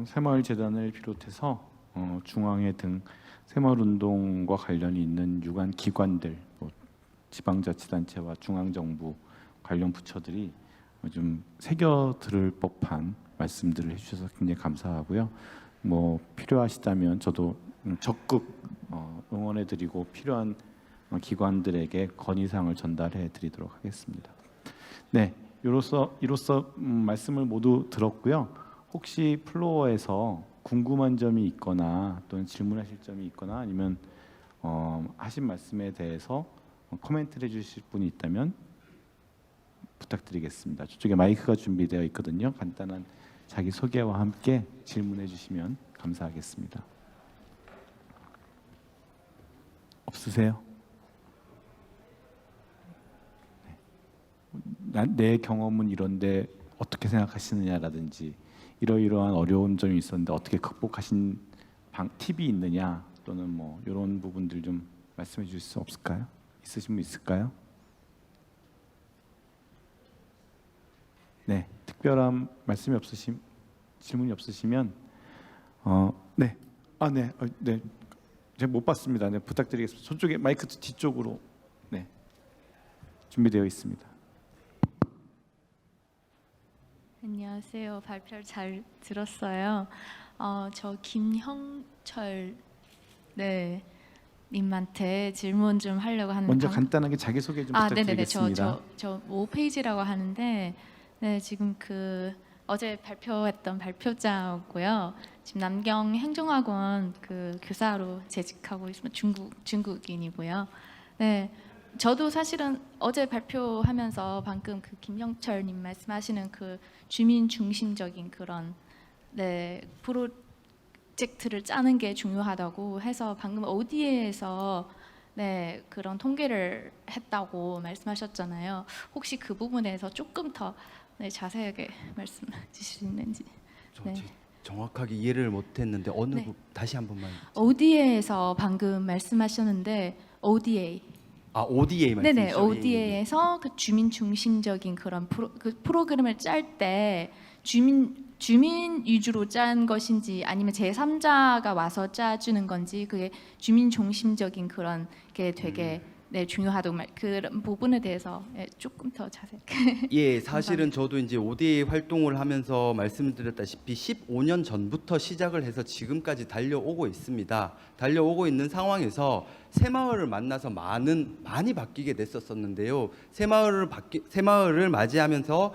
새마을재단을 비롯해서 중앙회 등 새마을운동과 관련이 있는 유관 기관들, 지방자치단체와 중앙정부 관련 부처들이 좀 새겨 들을 법한 말씀들을 해주셔서 굉장히 감사하고요. 뭐 필요하시다면 저도 적극 응원해드리고 필요한 기관들에게 건의사항을 전달해드리도록 하겠습니다. 네, 이로써 말씀을 모두 들었고요. 혹시 플로어에서 궁금한 점이 있거나 또는 질문하실 점이 있거나 아니면 하신 말씀에 대해서 코멘트를 해주실 분이 있다면 부탁드리겠습니다. 저쪽에 마이크가 준비되어 있거든요. 간단한 자기 소개와 함께 질문해 주시면 감사하겠습니다. 없으세요? 네. 내 경험은 이런데 어떻게 생각하시느냐라든지 이러이러한 어려운 점이 있었는데 어떻게 극복하신 팁이 있느냐 또는 뭐 이런 부분들 좀 말씀해 주실 수 없을까요? 있으신 분 있을까요? 네, 특별한 말씀이 없으심 질문이 없으시면 네, 네, 제가 못 봤습니다. 네, 부탁드리겠습니다. 저쪽에 마이크 뒤쪽으로 네 준비되어 있습니다. 안녕하세요. 발표를 잘 들었어요. 저 김형철 님한테 질문 좀 하려고 하는데 먼저 간단하게 자기 소개 좀 부탁드리겠습니다. 저 5페이지라고 하는데 지금 그 어제 발표했던 발표자고요. 지금 남경 행정학원 그 교사로 재직하고 있습니다. 중국인이고요. 네. 저도 사실은 어제 발표하면서 방금 그 김영철님 말씀하시는 그 주민 중심적인 그런 프로젝트를 짜는 게 중요하다고 해서 방금 ODA에서 그런 통계를 했다고 말씀하셨잖아요. 혹시 그 부분에서 조금 더 자세하게 말씀 주실 수 있는지. 네. 정확하게 이해를 못했는데 어느 다시 한 번만. ODA에서 방금 말씀하셨는데 ODA. ODA 말씀이시죠? 네네, ODA에서 그 주민 중심적인 그런 프로그램을 짤 때 주민 위주로 짠 것인지 아니면 제3자가 와서 짜주는 건지 그게 주민 중심적인 그런 게 되게 중요하다고 그런 부분에 대해서 조금 더 자세하게. 예, 사실은 저도 이제 ODA 활동을 하면서 말씀드렸다시피 15년 전부터 시작을 해서 지금까지 달려오고 있습니다. 달려오고 있는 상황에서 새마을을 만나서 많이 바뀌게 됐었는데요. 새마을을 맞이하면서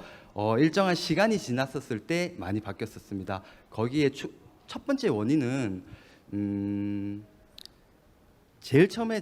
일정한 시간이 지났었을 때 많이 바뀌었었습니다. 거기에 첫 번째 원인은 제일 처음에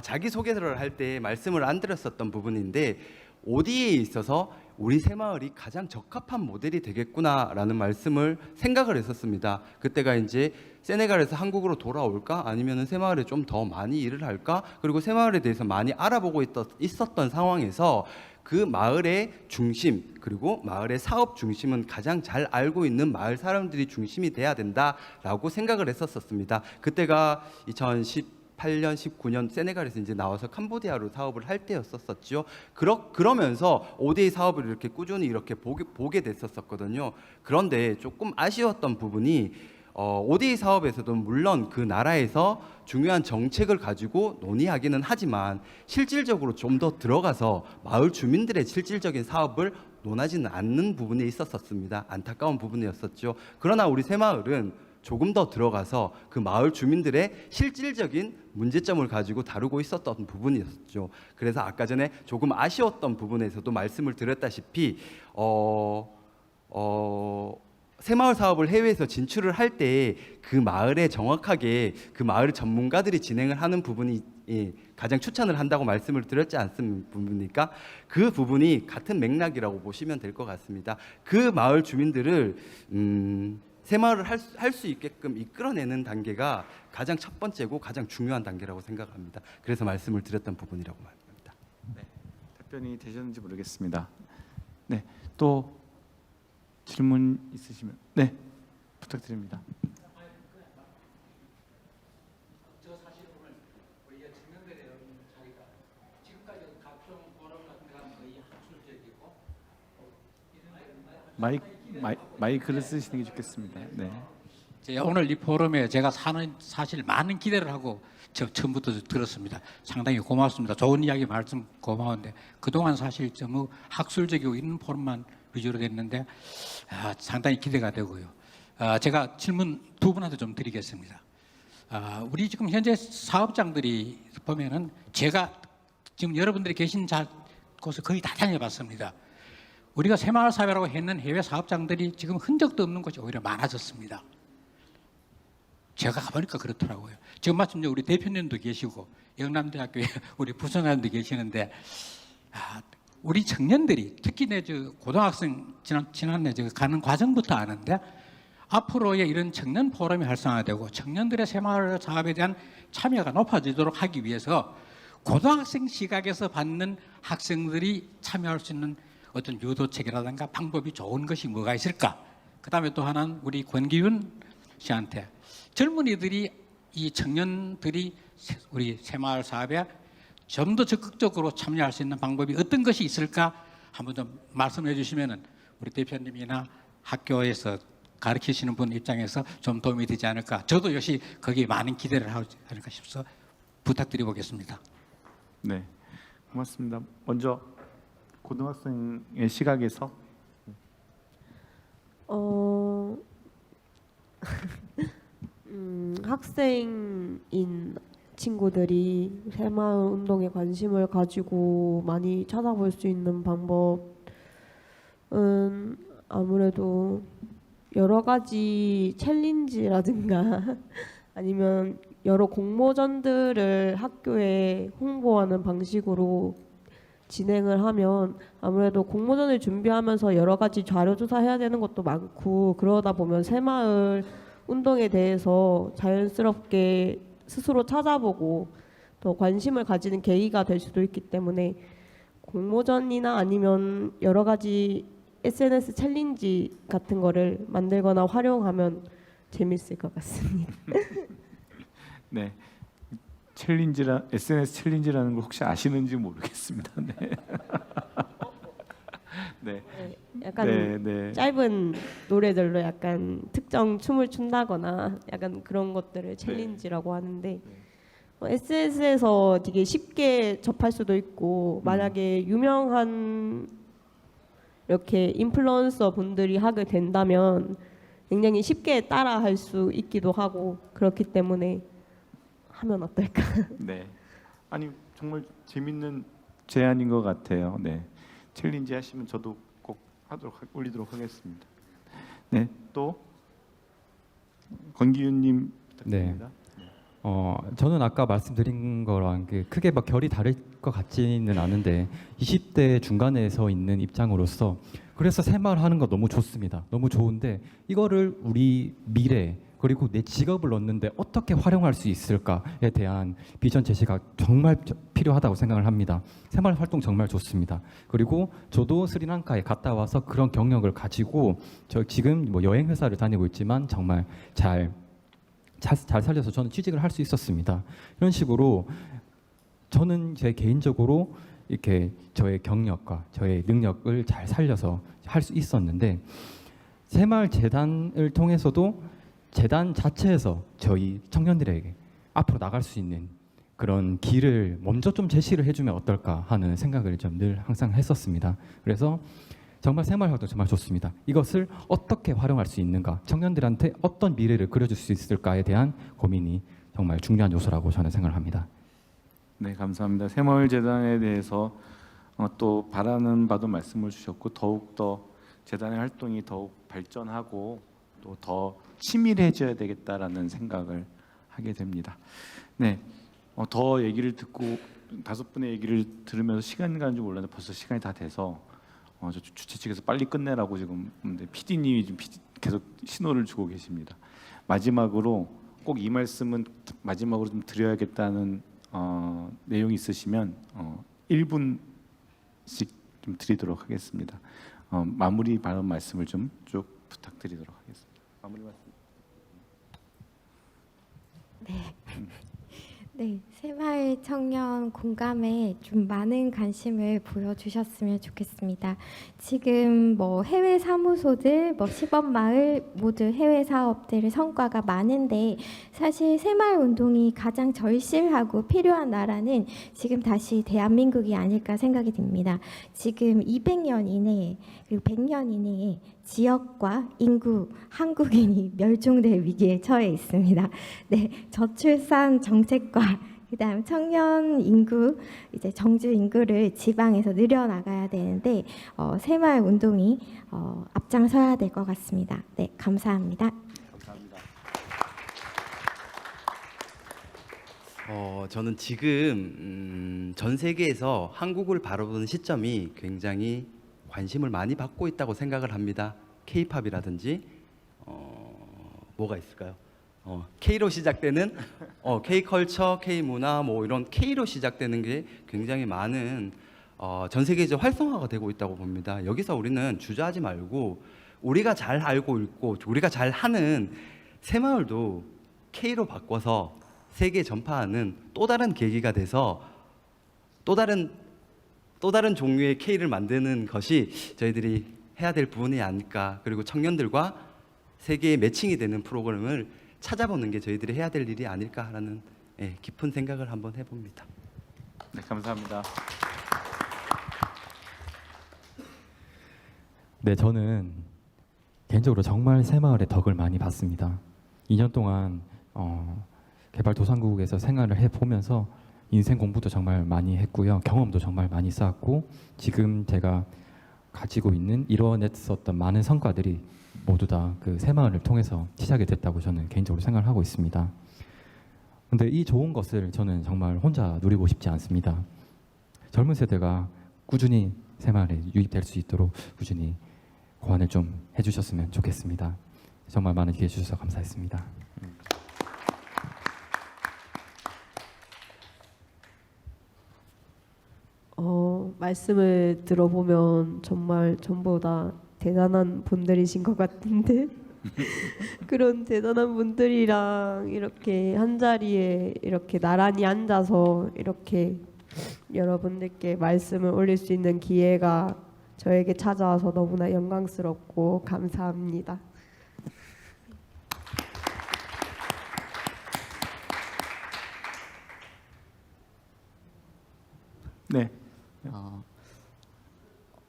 자기 소개를 할 때 말씀을 안 드렸었던 부분인데 ODA에 있어서 우리 새마을이 가장 적합한 모델이 되겠구나라는 말씀을 생각을 했었습니다. 그때가 이제 세네갈에서 한국으로 돌아올까 아니면은 새마을에 좀 더 많이 일을 할까 그리고 새마을에 대해서 많이 알아보고 있었던 상황에서 그 마을의 중심 그리고 마을의 사업 중심은 가장 잘 알고 있는 마을 사람들이 중심이 돼야 된다라고 생각을 했었습니다. 그때가 2018년, 19년 세네갈에서 이제 나와서 캄보디아로 사업을 할 때였었죠. 그러면서 ODA 사업을 이렇게 꾸준히 이렇게 보게 됐었거든요. 그런데 조금 아쉬웠던 부분이 ODA 사업에서도 물론 그 나라에서 중요한 정책을 가지고 논의하기는 하지만 실질적으로 좀 더 들어가서 마을 주민들의 실질적인 사업을 논하지는 않는 부분이 있었습니다. 안타까운 부분이었었죠. 그러나 우리 새마을은 조금 더 들어가서 그 마을 주민들의 실질적인 문제점을 가지고 다루고 있었던 부분이었죠. 그래서 아까 전에 조금 아쉬웠던 부분에서도 말씀을 드렸다시피 새마을 사업을 해외에서 진출을 할 때 그 마을에 정확하게 그 마을 전문가들이 진행을 하는 부분이 가장 추천을 한다고 말씀을 드렸지 않습니까? 그 부분이 같은 맥락이라고 보시면 될 것 같습니다. 그 마을 주민들을 새마을을 할 수 있게끔 이끌어내는 단계가 가장 첫 번째고 가장 중요한 단계라고 생각합니다. 그래서 말씀을 드렸던 부분이라고 말합니다. 네, 답변이 되셨는지 모르겠습니다. 네, 또 질문 있으시면 부탁드립니다. 마이크를 쓰시는 게 좋겠습니다. 네. 오늘 이 포럼에 제가 사실 많은 기대를 하고 처음부터 들었습니다. 상당히 고맙습니다. 좋은 이야기 말씀 고마운데 그동안 사실 너무 학술적이고 이런 포럼만 위주로 됐는데 상당히 기대가 되고요. 제가 질문 두 분한테 좀 드리겠습니다. 우리 지금 현재 사업장들이 보면은 제가 지금 여러분들이 계신 곳을 거의 다 다녀봤습니다. 우리가 새마을 사회라고 했는 해외 사업장들이 지금 흔적도 없는 곳이 오히려 많아졌습니다. 제가 가보니까 그렇더라고요. 지금 마침 우리 대표님도 계시고 영남대학교에 우리 부총장님도 계시는데 우리 청년들이 특히 고등학생 지난해 가는 과정부터 아는데 앞으로의 이런 청년 포럼이 활성화되고 청년들의 새마을 사업에 대한 참여가 높아지도록 하기 위해서 고등학생 시각에서 받는 학생들이 참여할 수 있는 어떤 유도책이라든가 방법이 좋은 것이 뭐가 있을까? 그다음에 또 하나는 우리 권기윤 씨한테 젊은이들이 이 청년들이 우리 새마을 사업에 좀 더 적극적으로 참여할 수 있는 방법이 어떤 것이 있을까? 한번 좀 말씀해 주시면은 우리 대표님이나 학교에서 가르치시는 분 입장에서 좀 도움이 되지 않을까. 저도 역시 거기에 많은 기대를 하지 않을까 싶어서 부탁드려보겠습니다. 네, 고맙습니다. 먼저 고등학생의 시각에서 학생인 친구들이 새마을 운동에 관심을 가지고 많이 찾아볼 수 있는 방법은 아무래도 여러 가지 챌린지라든가 아니면 여러 공모전들을 학교에 홍보하는 방식으로 진행을 하면 아무래도 공모전을 준비하면서 여러 가지 자료 조사해야 되는 것도 많고 그러다 보면 새마을 운동에 대해서 자연스럽게 스스로 찾아보고 더 관심을 가지는 계기가 될 수도 있기 때문에 공모전이나 아니면 여러 가지 SNS 챌린지 같은 거를 만들거나 활용하면 재밌을 것 같습니다. 네, SNS 챌린지라는 걸 혹시 아시는지 모르겠습니다. 네. 네. 약간 네. 짧은 노래들로 약간 특정 춤을 춘다거나 약간 그런 것들을 챌린지라고 하는데 SNS에서 되게 쉽게 접할 수도 있고 만약에 유명한 이렇게 인플루언서 분들이 하게 된다면 굉장히 쉽게 따라할 수 있기도 하고 그렇기 때문에 하면 어떨까? 네. 아니 정말 재밌는 제안인 것 같아요. 네. 챌린지 하시면 저도 꼭 올리도록 하겠습니다. 네. 또 권기윤님 부탁드립니다. 저는 아까 말씀드린 거랑 크게 막 결이 다를 것 같지는 않은데 20대 중간에 서 있는 입장으로서 그래서 새마을 하는 거 너무 좋습니다. 너무 좋은데 이거를 우리 미래 그리고 내 직업을 얻는데 어떻게 활용할 수 있을까에 대한 비전 제시가 정말 필요하다고 생각을 합니다. 새마을 활동 정말 좋습니다. 그리고 저도 스리랑카에 갔다 와서 그런 경력을 가지고 저 지금 뭐 여행 회사를 다니고 있지만 정말 잘 살려서 저는 취직을 할 수 있었습니다. 이런 식으로 저는 제 개인적으로 이렇게 저의 경력과 저의 능력을 잘 살려서 할 수 있었는데 새마을 재단을 통해서도 재단 자체에서 저희 청년들에게 앞으로 나갈 수 있는 그런 길을 먼저 좀 제시를 해주면 어떨까 하는 생각을 좀 늘 항상 했었습니다. 그래서 정말 새마을 활동 정말 좋습니다. 이것을 어떻게 활용할 수 있는가, 청년들한테 어떤 미래를 그려줄 수 있을까에 대한 고민이 정말 중요한 요소라고 저는 생각을 합니다. 네, 감사합니다. 새마을 재단에 대해서 또 바라는 바도 말씀을 주셨고 더욱 더 재단의 활동이 더욱 발전하고 또 더 치밀해져야 되겠다라는 생각을 하게 됩니다. 네, 더 얘기를 듣고 5분의 얘기를 들으면서 시간이 가는 줄 몰랐는데 벌써 시간이 다 돼서 저 주최 측에서 빨리 끝내라고 지금 PD님이 지금 계속 신호를 주고 계십니다. 마지막으로 꼭 이 말씀은 마지막으로 좀 드려야겠다는 내용이 있으시면 1분씩 좀 드리도록 하겠습니다. 마무리 발언 말씀을 좀 쭉 부탁드리도록 하겠습니다. 마무리 말씀. 네, 새마을 청년 공감에 좀 많은 관심을 보여주셨으면 좋겠습니다. 지금 뭐 해외 사무소들, 뭐 시범마을 모두 해외 사업들 성과가 많은데 사실 새마을 운동이 가장 절실하고 필요한 나라는 지금 다시 대한민국이 아닐까 생각이 듭니다. 지금 200년 이내에 그리고 100년 이내에 지역과 인구, 한국인이 멸종될 위기에 처해 있습니다. 네, 저출산 정책과 그다음 청년 인구, 이제 정주 인구를 지방에서 늘려나가야 되는데 새마을 운동이 앞장서야 될 것 같습니다. 네, 감사합니다. 감사합니다. 저는 지금 전 세계에서 한국을 바라보는 시점이 굉장히 관심을 많이 받고 있다고 생각을 합니다. K-팝이라든지 뭐가 있을까요? K로 시작되는 K-컬처, K-문화 뭐 이런 K로 시작되는 게 굉장히 많은 전 세계적으로 활성화가 되고 있다고 봅니다. 여기서 우리는 주저하지 말고 우리가 잘 알고 있고 우리가 잘 하는 새마을도 K로 바꿔서 세계에 전파하는 또 다른 계기가 돼서 또 다른 종류의 K를 만드는 것이 저희들이 해야 될 부분이 아닐까. 그리고 청년들과 세계에 매칭이 되는 프로그램을 찾아보는 게 저희들이 해야 될 일이 아닐까라는 깊은 생각을 한번 해봅니다. 네, 감사합니다. 네, 저는 개인적으로 정말 새마을의 덕을 많이 봤습니다. 2년 동안 개발도상국에서 생활을 해보면서 인생 공부도 정말 많이 했고요. 경험도 정말 많이 쌓았고 지금 제가 가지고 있는 이뤄냈었던 많은 성과들이 모두 다 그 새마을을 통해서 시작이 됐다고 저는 개인적으로 생각을 하고 있습니다. 근데 이 좋은 것을 저는 정말 혼자 누리고 싶지 않습니다. 젊은 세대가 꾸준히 새마을에 유입될 수 있도록 꾸준히 고안을 좀 해주셨으면 좋겠습니다. 정말 많은 기회 주셔서 감사했습니다. 말씀을 들어보면 정말 전부 다 대단한 분들이신 것 같은데 그런 대단한 분들이랑 이렇게 한 자리에 이렇게 나란히 앉아서 이렇게 여러분들께 말씀을 올릴 수 있는 기회가 저에게 찾아와서 너무나 영광스럽고 감사합니다. 네.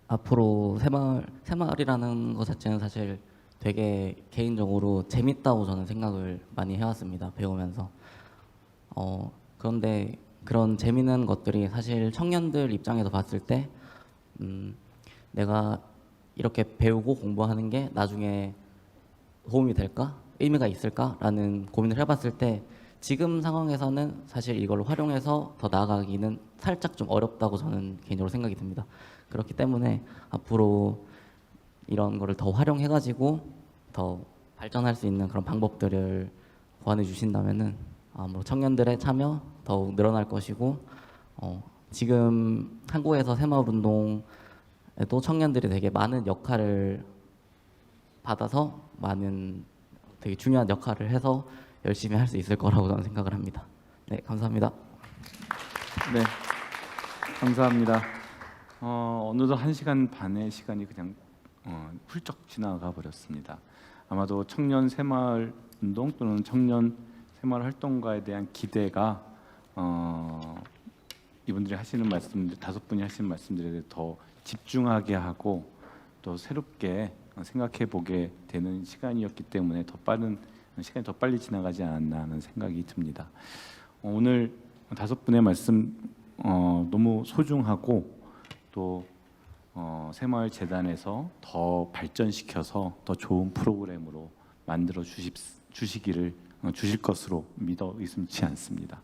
앞으로 새마을이라는 것 자체는 사실 되게 개인적으로 재밌다고 저는 생각을 많이 해왔습니다. 배우면서. 그런데 그런 재미있는 것들이 사실 청년들 입장에서 봤을 때 내가 이렇게 배우고 공부하는 게 나중에 도움이 될까? 의미가 있을까? 라는 고민을 해봤을 때 지금 상황에서는 사실 이걸 활용해서 더 나아가기는 살짝 좀 어렵다고 저는 개인적으로 생각이 듭니다. 그렇기 때문에 앞으로 이런 거를 더 활용해가지고 더 발전할 수 있는 그런 방법들을 고안해 주신다면은 뭐 청년들의 참여 더욱 늘어날 것이고 지금 한국에서 새마을 운동에도 청년들이 되게 많은 역할을 받아서 많은 되게 중요한 역할을 해서 열심히 할 수 있을 거라고 저는 생각을 합니다. 네, 감사합니다. 네, 감사합니다. 어느덧 1시간 반의 시간이 그냥 훌쩍 지나가 버렸습니다. 아마도 청년 새마을 운동 또는 청년 새마을 활동가에 대한 기대가 이분들이 하시는 말씀들, 5분이 하시는 말씀들에 대해 더 집중하게 하고 또 새롭게 생각해 보게 되는 시간이었기 때문에 시간이 더 빨리 지나가지 않았나 하는 생각이 듭니다. 오늘 5분의 말씀 너무 소중하고 또 새마을 재단에서 더 발전시켜서 더 좋은 프로그램으로 만들어 주실 것으로 믿어 의심치 않습니다.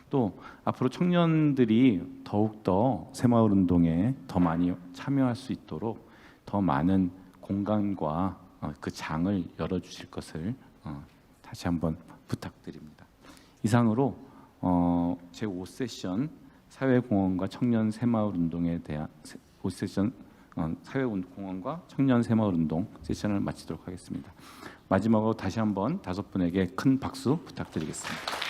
또 앞으로 청년들이 더욱더 새마을 운동에 더 많이 참여할 수 있도록 더 많은 공간과 그 장을 열어주실 것을 다시 한번 부탁드립니다. 이상으로 제5세션 사회공헌과 청년 새마을 운동에 대한 5세션 사회공헌과 청년 새마을 운동 세션을 마치도록 하겠습니다. 마지막으로 다시 한번 5분에게 큰 박수 부탁드리겠습니다.